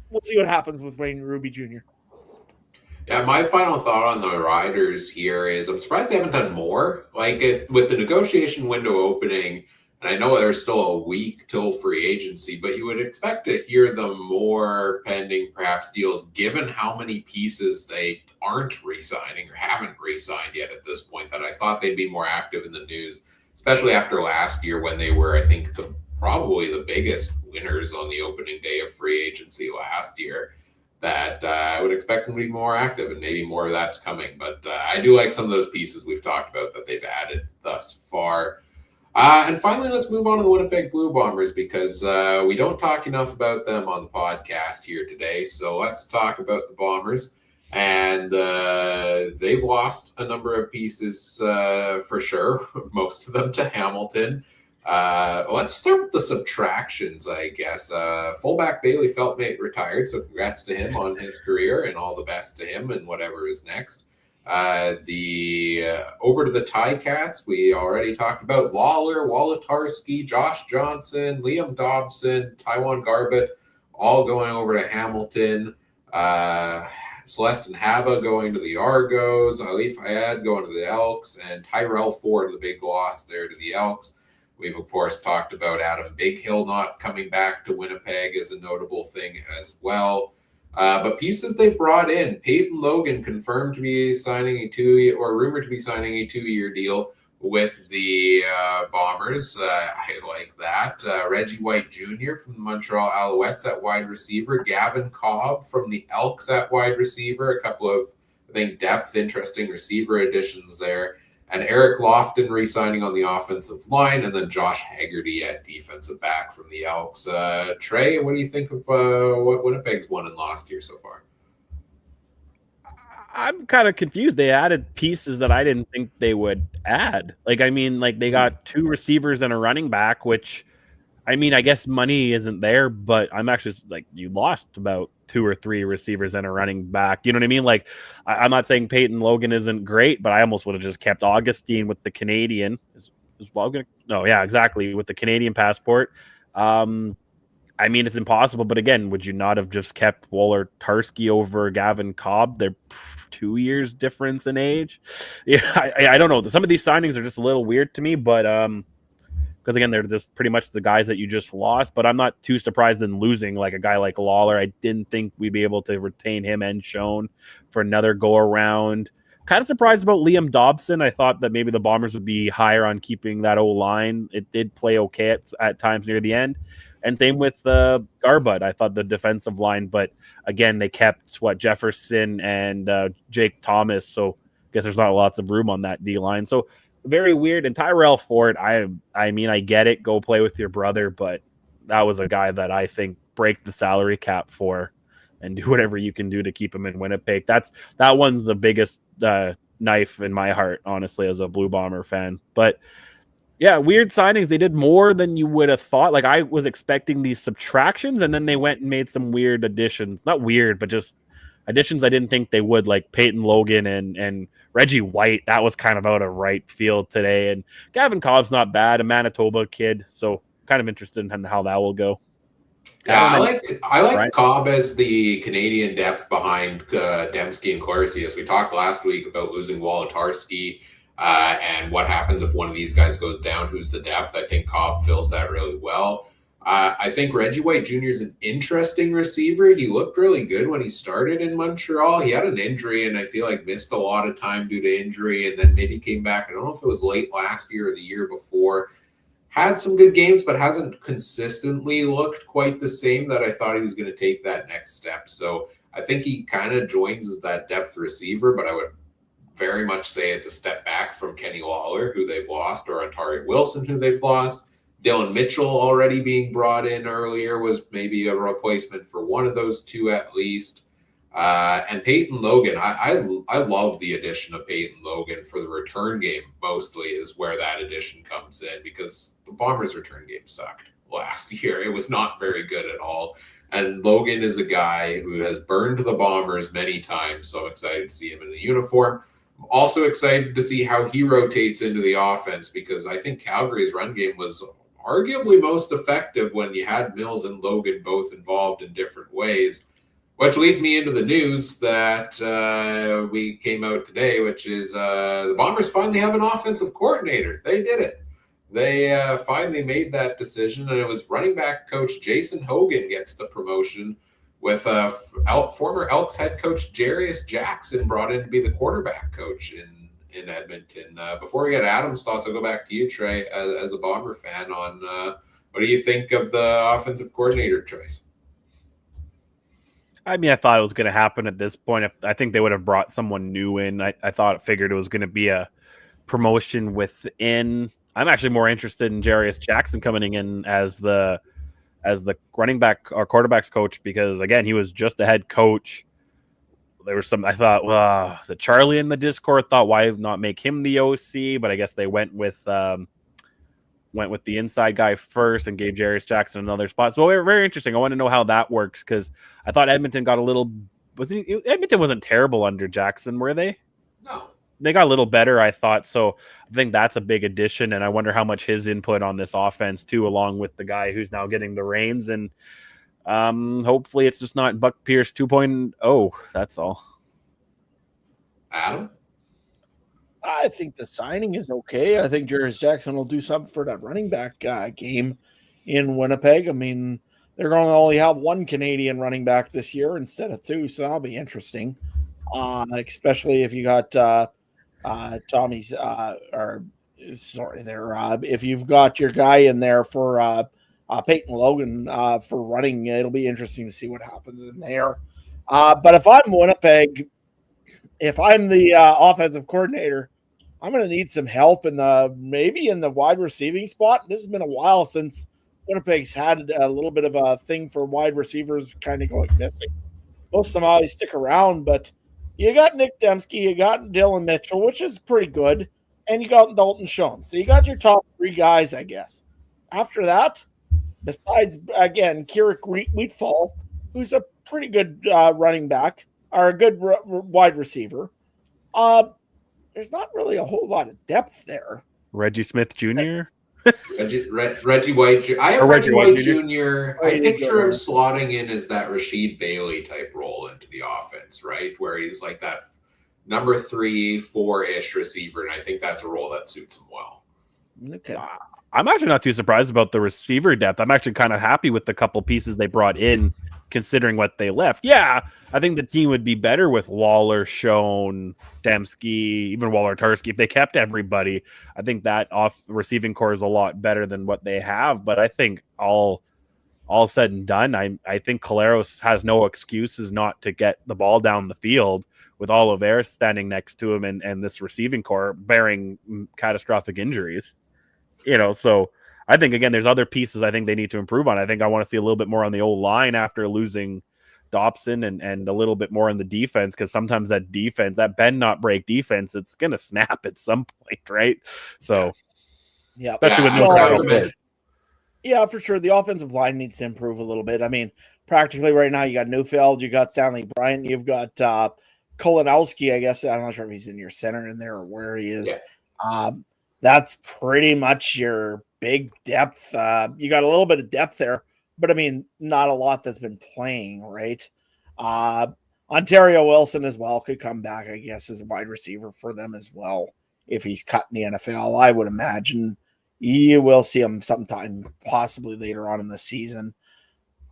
We'll see what happens with Wayne Ruby Jr. Yeah, my final thought on the Riders here is I'm surprised they haven't done more. Like, with the negotiation window opening, and I know there's still a week till free agency, but you would expect to hear them more pending perhaps deals, given how many pieces they aren't re-signing or haven't re-signed yet at this point, that I thought they'd be more active in the news, especially after last year when they were, I think, probably the biggest winners on the opening day of free agency last year. That I would expect them to be more active, and maybe more of that's coming. But I do like some of those pieces we've talked about that they've added thus far. And finally, let's move on to the Winnipeg Blue Bombers, because we don't talk enough about them on the podcast here today. So let's talk about the Bombers. And they've lost a number of pieces for sure, most of them to Hamilton. Let's start with the subtractions, I guess. Fullback Bailey Feltmate retired, so congrats to him on his career and all the best to him and whatever is next. Over to the Ticats, we already talked about Lawler, Wolatarski, Josh Johnson, Liam Dobson, Taiwan Garbett, all going over to Hamilton. Celestin Haba going to the Argos, Ali Fayad going to the Elks, and Tyrell Ford, the big loss there to the Elks. We've, of course, talked about Adam Bighill not coming back to Winnipeg as a notable thing as well. But pieces they've brought in, Peyton Logan confirmed to be signing a 2-year, or rumored to be signing a 2-year deal with the Bombers. I like that. Reggie White Jr. from the Montreal Alouettes at wide receiver. Gavin Cobb from the Elks at wide receiver. A couple of, I think, interesting receiver additions there. And Eric Lofton re-signing on the offensive line, and then Josh Haggerty at defensive back from the Elks. Trey, what do you think of what Winnipeg's won and lost here so far? I'm kind of confused. They added pieces that I didn't think they would add. They got 2 receivers and a running back, which, I guess money isn't there, but I'm actually you lost about 2 or 3 receivers and a running back. You know what I mean? I'm not saying Peyton Logan isn't great, but I almost would have just kept Augustine with the Canadian. Is Logan? No, yeah, exactly, with the Canadian passport. It's impossible, but again, would you not have just kept Wolatarski over Gavin Cobb? They're 2 years difference in age. Yeah, I don't know. Some of these signings are just a little weird to me, but because again, they're just pretty much the guys that you just lost. But I'm not too surprised in losing a guy like Lawler. I didn't think we'd be able to retain him and Schoen for another go around. Kind of surprised about Liam Dobson. I thought that maybe the Bombers would be higher on keeping that O-line. It did play okay at times near the end. And same with Garbett. I thought the defensive line, but again, they kept Jefferson and Jake Thomas. So I guess there's not lots of room on that D-line. So very weird. And Tyrell Ford, I get it. Go play with your brother, but that was a guy that I think break the salary cap for and do whatever you can do to keep him in Winnipeg. That one's the biggest knife in my heart, honestly, as a Blue Bomber fan. But yeah, weird signings. They did more than you would have thought. I was expecting these subtractions, and then they went and made some weird additions. Not weird, but just additions I didn't think they would, like Peyton Logan and Reggie White. That was kind of out of right field today. And Gavin Cobb's not bad, a Manitoba kid. So kind of interested in how that will go. Yeah, I like Cobb as the Canadian depth behind Dembski and Clarcy. As we talked last week about losing Wolatarski and what happens if one of these guys goes down, who's the depth. I think Cobb fills that really well. I think Reggie White Jr. is an interesting receiver. He looked really good when he started in Montreal. He had an injury and I feel like missed a lot of time due to injury and then maybe came back. I don't know if it was late last year or the year before. Had some good games, but hasn't consistently looked quite the same that I thought he was going to take that next step. So I think he kind of joins as that depth receiver, but I would very much say it's a step back from Kenny Lawler, who they've lost, or Antari Wilson, who they've lost. Dylan Mitchell already being brought in earlier was maybe a replacement for one of those two at least. And Peyton Logan, I love the addition of Peyton Logan for the return game mostly is where that addition comes in because the Bombers' return game sucked last year. It was not very good at all. And Logan is a guy who has burned the Bombers many times, so I'm excited to see him in the uniform. I'm also excited to see how he rotates into the offense because I think Calgary's run game was arguably most effective when you had Mills and Logan both involved in different ways. Which leads me into the news that we came out today, which is the Bombers finally have an offensive coordinator. They did it. They finally made that decision, and it was running back coach Jason Hogan gets the promotion with former Elks head coach Jarius Jackson brought in to be the quarterback coach in Edmonton. Before we get Adam's thoughts, I'll go back to you, Trey, as a Bomber fan on what do you think of the offensive coordinator choice? I mean, I thought it was going to happen at this point. I think they would have brought someone new in. I figured it was going to be a promotion within. I'm actually more interested in Jarius Jackson coming in as the running back or quarterbacks coach because again, he was just a head coach. There was some. I thought, the Charlie in the Discord thought, why not make him the OC? But I guess they went with went with the inside guy first and gave Jarius Jackson another spot. So very interesting. I want to know how that works because I thought Edmonton got a little. Edmonton wasn't terrible under Jackson, were they? No. They got a little better, I thought. So I think that's a big addition, and I wonder how much his input on this offense too, along with the guy who's now getting the reins. And hopefully, it's just not Buck Pierce 2.0. That's all. Adam? I think the signing is okay. I think Jarius Jackson will do something for that running back game in Winnipeg. I mean, they're going to only have one Canadian running back this year instead of two, so that'll be interesting. Especially if you got Tommy's if you've got your guy in there for Peyton Logan for running, it'll be interesting to see what happens in there. But if I'm Winnipeg, if I'm the offensive coordinator, I'm going to need some help maybe in the wide receiving spot. This has been a while since Winnipeg's had a little bit of a thing for wide receivers kind of going missing. Most of them always stick around, but you got Nick Dembski, you got Dylan Mitchell, which is pretty good, and you got Dalton Schoen. So you got your top three guys, I guess. After that, besides, again, Keurig Wheatfall, who's a pretty good running back, or a good wide receiver, there's not really a whole lot of depth there. Reggie Smith Jr.? Reggie White Jr. I have Reggie White Jr. I picture him slotting in as that Rasheed Bailey type role into the offense, right? Where he's like that number 3, 4-ish receiver, and I think that's a role that suits him well. Okay. I'm actually not too surprised about the receiver depth. I'm actually kind of happy with the couple pieces they brought in, considering what they left. Yeah, I think the team would be better with Waller, Schoen, Dembski, even Waller-Tarski. If they kept everybody, I think that off receiving core is a lot better than what they have. But I think all said and done, I think Caleros has no excuses not to get the ball down the field with Oliveira standing next to him and this receiving core bearing catastrophic injuries. So I think, again, there's other pieces I think they need to improve on. I think I want to see a little bit more on the old line after losing Dobson and a little bit more on the defense, because sometimes that defense, that bend not break defense, it's going to snap at some point, right? So, yeah, especially with no yeah, for sure. The offensive line needs to improve a little bit. I mean, practically right now, you got Neufeld, you got Stanley Bryant, you've got Kolanowski, I guess. I'm not sure if he's in your center in there or where he is. Yeah. That's pretty much your big depth. You got a little bit of depth there, but I mean, not a lot that's been playing, right? Ontario Wilson as well could come back, I guess, as a wide receiver for them as well. If he's cut in the NFL, I would imagine you will see him sometime, possibly later on in the season.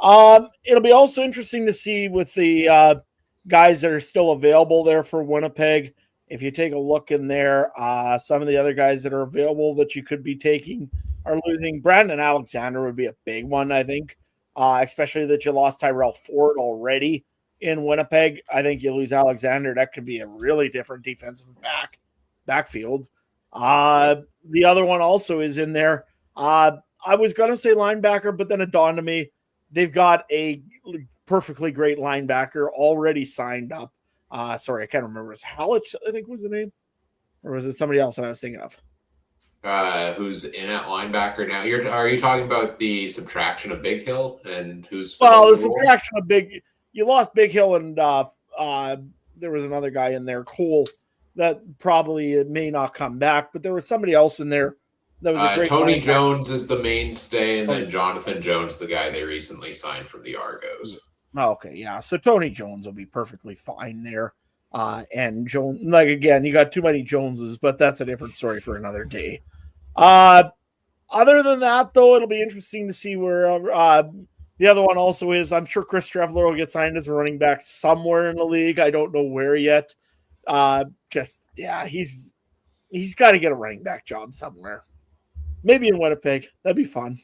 It'll be also interesting to see with the guys that are still available there for Winnipeg. If you take a look in there, some of the other guys that are available that you could be taking are losing. Brandon Alexander would be a big one, I think, especially that you lost Tyrell Ford already in Winnipeg. I think you lose Alexander. That could be a really different defensive backfield. The other one also is in there. I was going to say linebacker, but then it dawned on me they've got a perfectly great linebacker already signed up. Sorry, I can't remember. It was Hallich, I think was the name. Or was it somebody else that I was thinking of? Who's in at linebacker now? Are you talking about the subtraction of Big Hill and who's? Well, the subtraction of you lost Big Hill and there was another guy in there, Cole, that probably may not come back, but there was somebody else in there that was a great Tony Jones is the mainstay, and then Jonathan Jones, the guy they recently signed from the Argos. Okay, yeah. So Tony Jones will be perfectly fine there. And Jones, like, again, you got too many Joneses, but that's a different story for another day. Other than that, though, it'll be interesting to see where the other one also is. I'm sure Chris Trevler will get signed as a running back somewhere in the league. I don't know where yet. He's got to get a running back job somewhere. Maybe in Winnipeg. That'd be fun.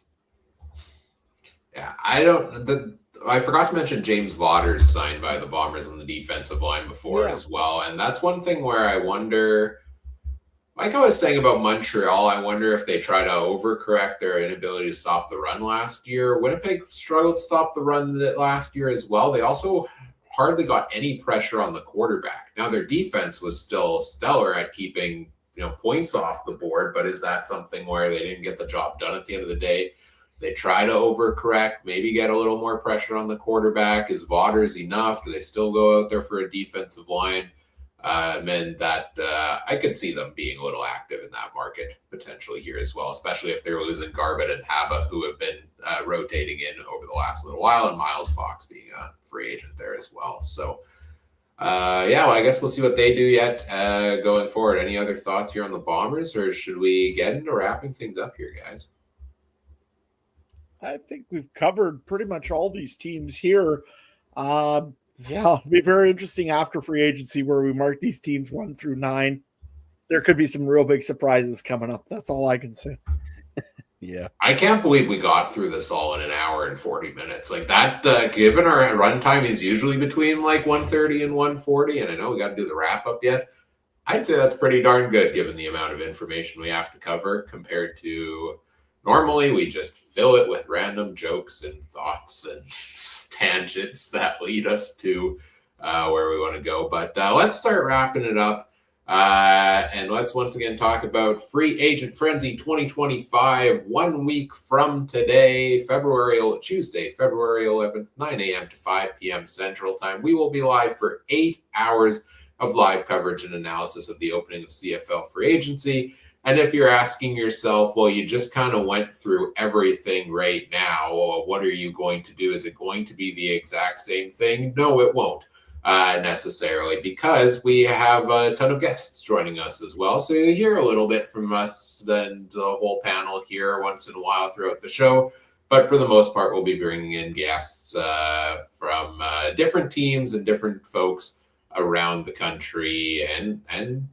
Yeah, I forgot to mention James Vaughters signed by the Bombers on the defensive line before as well. And that's one thing where I wonder, like I was saying about Montreal, I wonder if they try to overcorrect their inability to stop the run last year. Winnipeg struggled to stop the run last year as well. They also hardly got any pressure on the quarterback. Now, their defense was still stellar at keeping points off the board, but is that something where they didn't get the job done at the end of the day? They try to overcorrect, maybe get a little more pressure on the quarterback. Is Vaughters enough? Do they still go out there for a defensive line? And that I could see them being a little active in that market potentially here as well, especially if they're losing Garbett and Haba, who have been rotating in over the last little while, and Miles Fox being a free agent there as well. So, well, I guess we'll see what they do yet going forward. Any other thoughts here on the Bombers, or should we get into wrapping things up here, guys? I think we've covered pretty much all these teams here. It'll be very interesting after free agency where we mark these teams 1 through 9. There could be some real big surprises coming up. That's all I can say. Yeah. I can't believe we got through this all in an hour and 40 minutes. Like that, given our runtime is usually between like 130 and 140, and I know we got to do the wrap up yet. I'd say that's pretty darn good given the amount of information we have to cover compared to normally we just fill it with random jokes and thoughts and tangents that lead us to where we want to go. But let's start wrapping it up. And let's once again talk about Free Agent Frenzy 2025, 1 week from today, Tuesday, February 11th, 9 a.m. to 5 p.m. Central Time. We will be live for 8 hours of live coverage and analysis of the opening of CFL Free Agency. And if you're asking yourself, well, you just kind of went through everything right now, well, what are you going to do? Is it going to be the exact same thing? No, it won't. Necessarily, because we have a ton of guests joining us as well. So you hear a little bit from us, then the whole panel here once in a while throughout the show. But for the most part, we'll be bringing in guests from different teams and different folks around the country and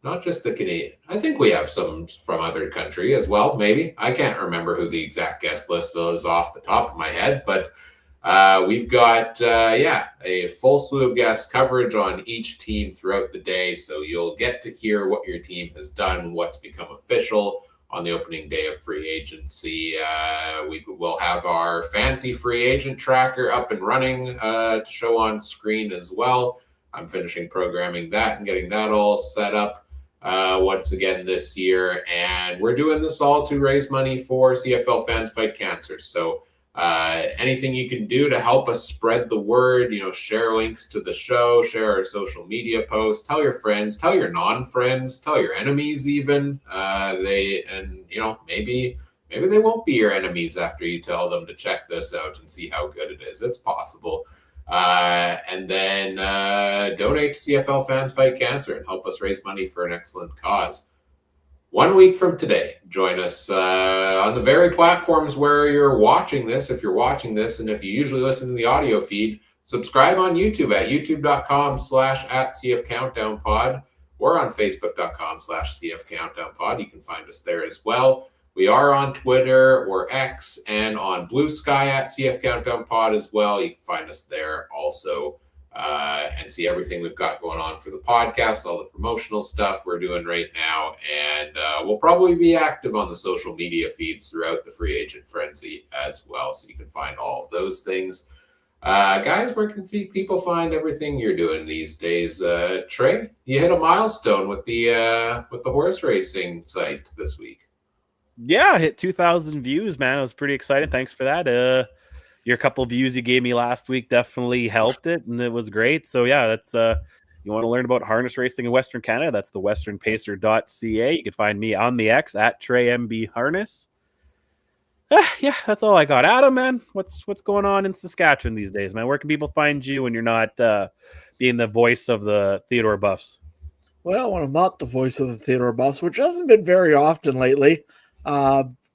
not just the Canadian. I think we have some from other country as well, maybe. I can't remember who the exact guest list is off the top of my head, but we've got, a full slew of guest coverage on each team throughout the day. So you'll get to hear what your team has done, what's become official on the opening day of free agency. We will have our fancy free agent tracker up and running to show on screen as well. I'm finishing programming that and getting that all set up once again this year. And we're doing this all to raise money for CFL Fans Fight Cancer. So anything you can do to help us spread the word, share links to the show, share our social media posts, tell your friends, tell your non-friends, tell your enemies even. Maybe they won't be your enemies after you tell them to check this out and see how good it is. It's possible. And then donate to CFL Fans Fight Cancer and help us raise money for an excellent cause. 1 week from today, join us on the very platforms where you're watching this. If you're watching this, and if you usually listen to the audio feed, subscribe on YouTube at youtube.com/@CFCountdownPod or on Facebook.com/CFCountdownPod. You can find us there as well. We are on Twitter or X and on Blue Sky at CF Countdown Pod as well. You can find us there also and see everything we've got going on for the podcast, all the promotional stuff we're doing right now. And we'll probably be active on the social media feeds throughout the Free Agent Frenzy as well. So you can find all of those things. Guys, where can people find everything you're doing these days? Trey, you hit a milestone with the horse racing site this week. Yeah, I hit 2,000 views, man. I was pretty excited. Thanks for that. Your couple of views you gave me last week definitely helped it, and it was great. So yeah, that's you want to learn about harness racing in Western Canada, that's the westernpacer.ca. You can find me on the X at TreyMBHarness. Yeah, that's all I got. Adam, man, what's going on in Saskatchewan these days, man? Where can people find you when you're not being the voice of the Theodore Buffs? Well, when I'm not the voice of the Theodore Buffs, which hasn't been very often lately,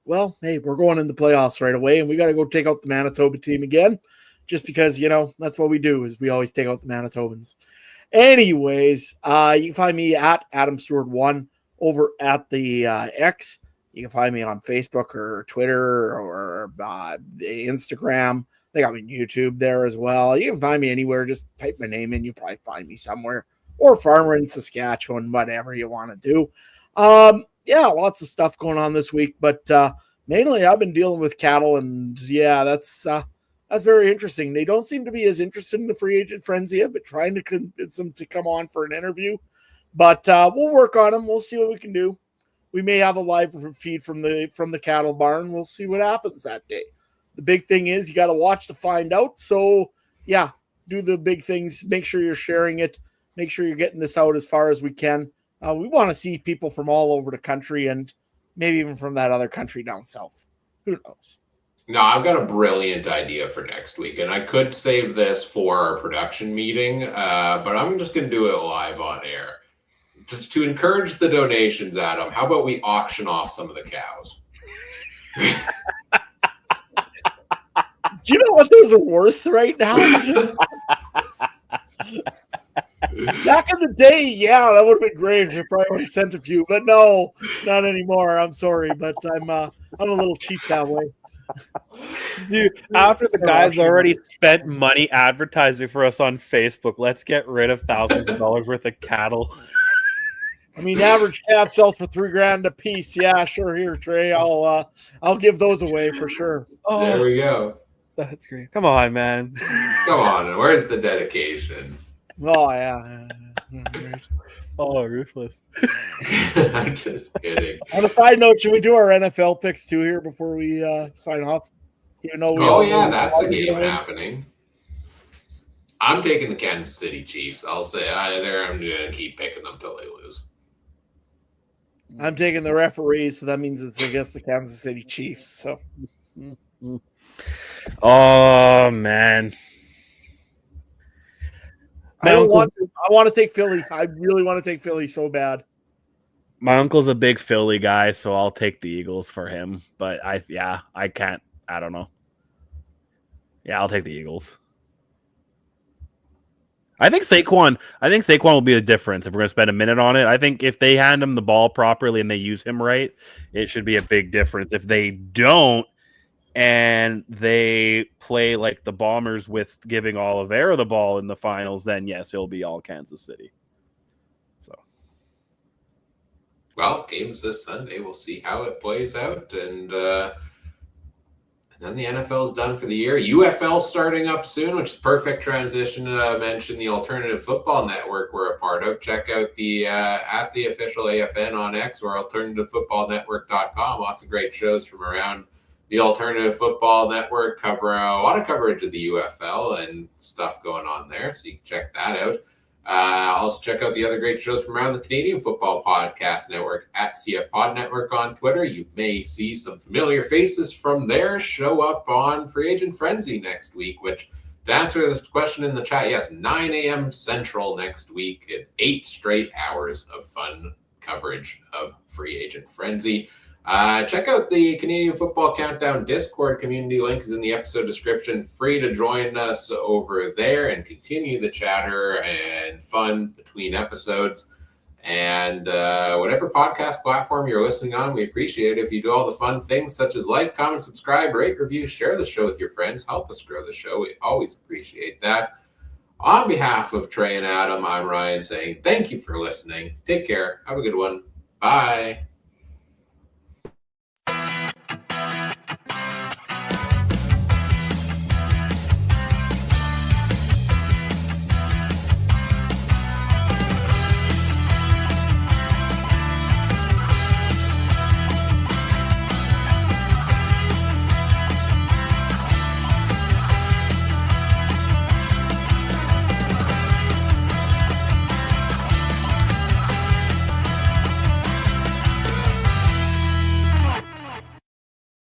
well, hey, we're going in the playoffs right away, and we got to go take out the Manitoba team again, just because, that's what we do, is we always take out the Manitobans. Anyways, you can find me at Adam Stewart 1 over at the X. You can find me on Facebook or Twitter or Instagram. They got me on YouTube there as well. You can find me anywhere. Just type my name in. You'll probably find me somewhere. Or Farmer in Saskatchewan, whatever you want to do. Yeah, lots of stuff going on this week, but mainly I've been dealing with cattle, and yeah, that's very interesting. They don't seem to be as interested in the free agent frenzy, but trying to convince them to come on for an interview. But we'll work on them. We'll see what we can do. We may have a live feed from the cattle barn. We'll see what happens that day. The big thing is you got to watch to find out. So yeah, do the big things. Make sure you're sharing it. Make sure you're getting this out as far as we can. We want to see people from all over the country and maybe even from that other country down south. Who knows? No, I've got a brilliant idea for next week, and I could save this for our production meeting, but I'm just going to do it live on air. To encourage the donations, Adam, how about we auction off some of the cows? Do you know what those are worth right now? Back in the day, yeah, that would have been great if you probably would have sent a few, but no, not anymore. I'm sorry, but I'm a little cheap that way. Dude, after the guys already spent money advertising for us on Facebook, let's get rid of thousands of dollars worth of cattle. I mean, average calf sells for $3,000 a piece. Yeah, sure. Here, Trey, I'll give those away for sure. Oh, there we go. That's great. Come on, man. Come on. Where's the dedication? Oh yeah. Oh, ruthless. I'm just kidding. On a side note, should we do our NFL picks too here before we sign off? Even though that's a game happening. I'm taking the Kansas City Chiefs. I'll say either. I'm going to keep picking them till they lose. I'm taking the referees, so that means it's against the Kansas City Chiefs. So, oh man, I want to take Philly. I really want to take Philly so bad. My uncle's a big Philly guy, so I'll take the Eagles for him. But I can't. I don't know. Yeah, I'll take the Eagles. I think Saquon will be the difference if we're going to spend a minute on it. I think if they hand him the ball properly and they use him right, it should be a big difference. If they don't and they play like the Bombers with giving Oliveira the ball in the finals, then yes, it'll be all Kansas City. So, well, games this Sunday. We'll see how it plays out, and then the NFL is done for the year. UFL starting up soon, which is perfect transition to mention the Alternative Football Network we're a part of. Check out the at the official AFN on X or alternativefootballnetwork.com. Lots of great shows from around the Alternative Football Network. Cover a lot of coverage of the UFL and stuff going on there, so you can check that out. Also check out the other great shows from around the Canadian Football Podcast Network at CF Pod Network on Twitter. You may see some familiar faces from there show up on Free Agent Frenzy next week, which, to answer this question in the chat, yes, 9 a.m. Central next week at 8 straight hours of fun coverage of Free Agent Frenzy. Check out the Canadian Football Countdown Discord community. Link is in the episode description. Free to join us over there and continue the chatter and fun between episodes. And whatever podcast platform you're listening on, we appreciate it if you do all the fun things such as like, comment, subscribe, rate, review, share the show with your friends. Help us grow the show. We always appreciate that. On behalf of Trey and Adam, I'm Ryan saying thank you for listening. Take care. Have a good one. Bye.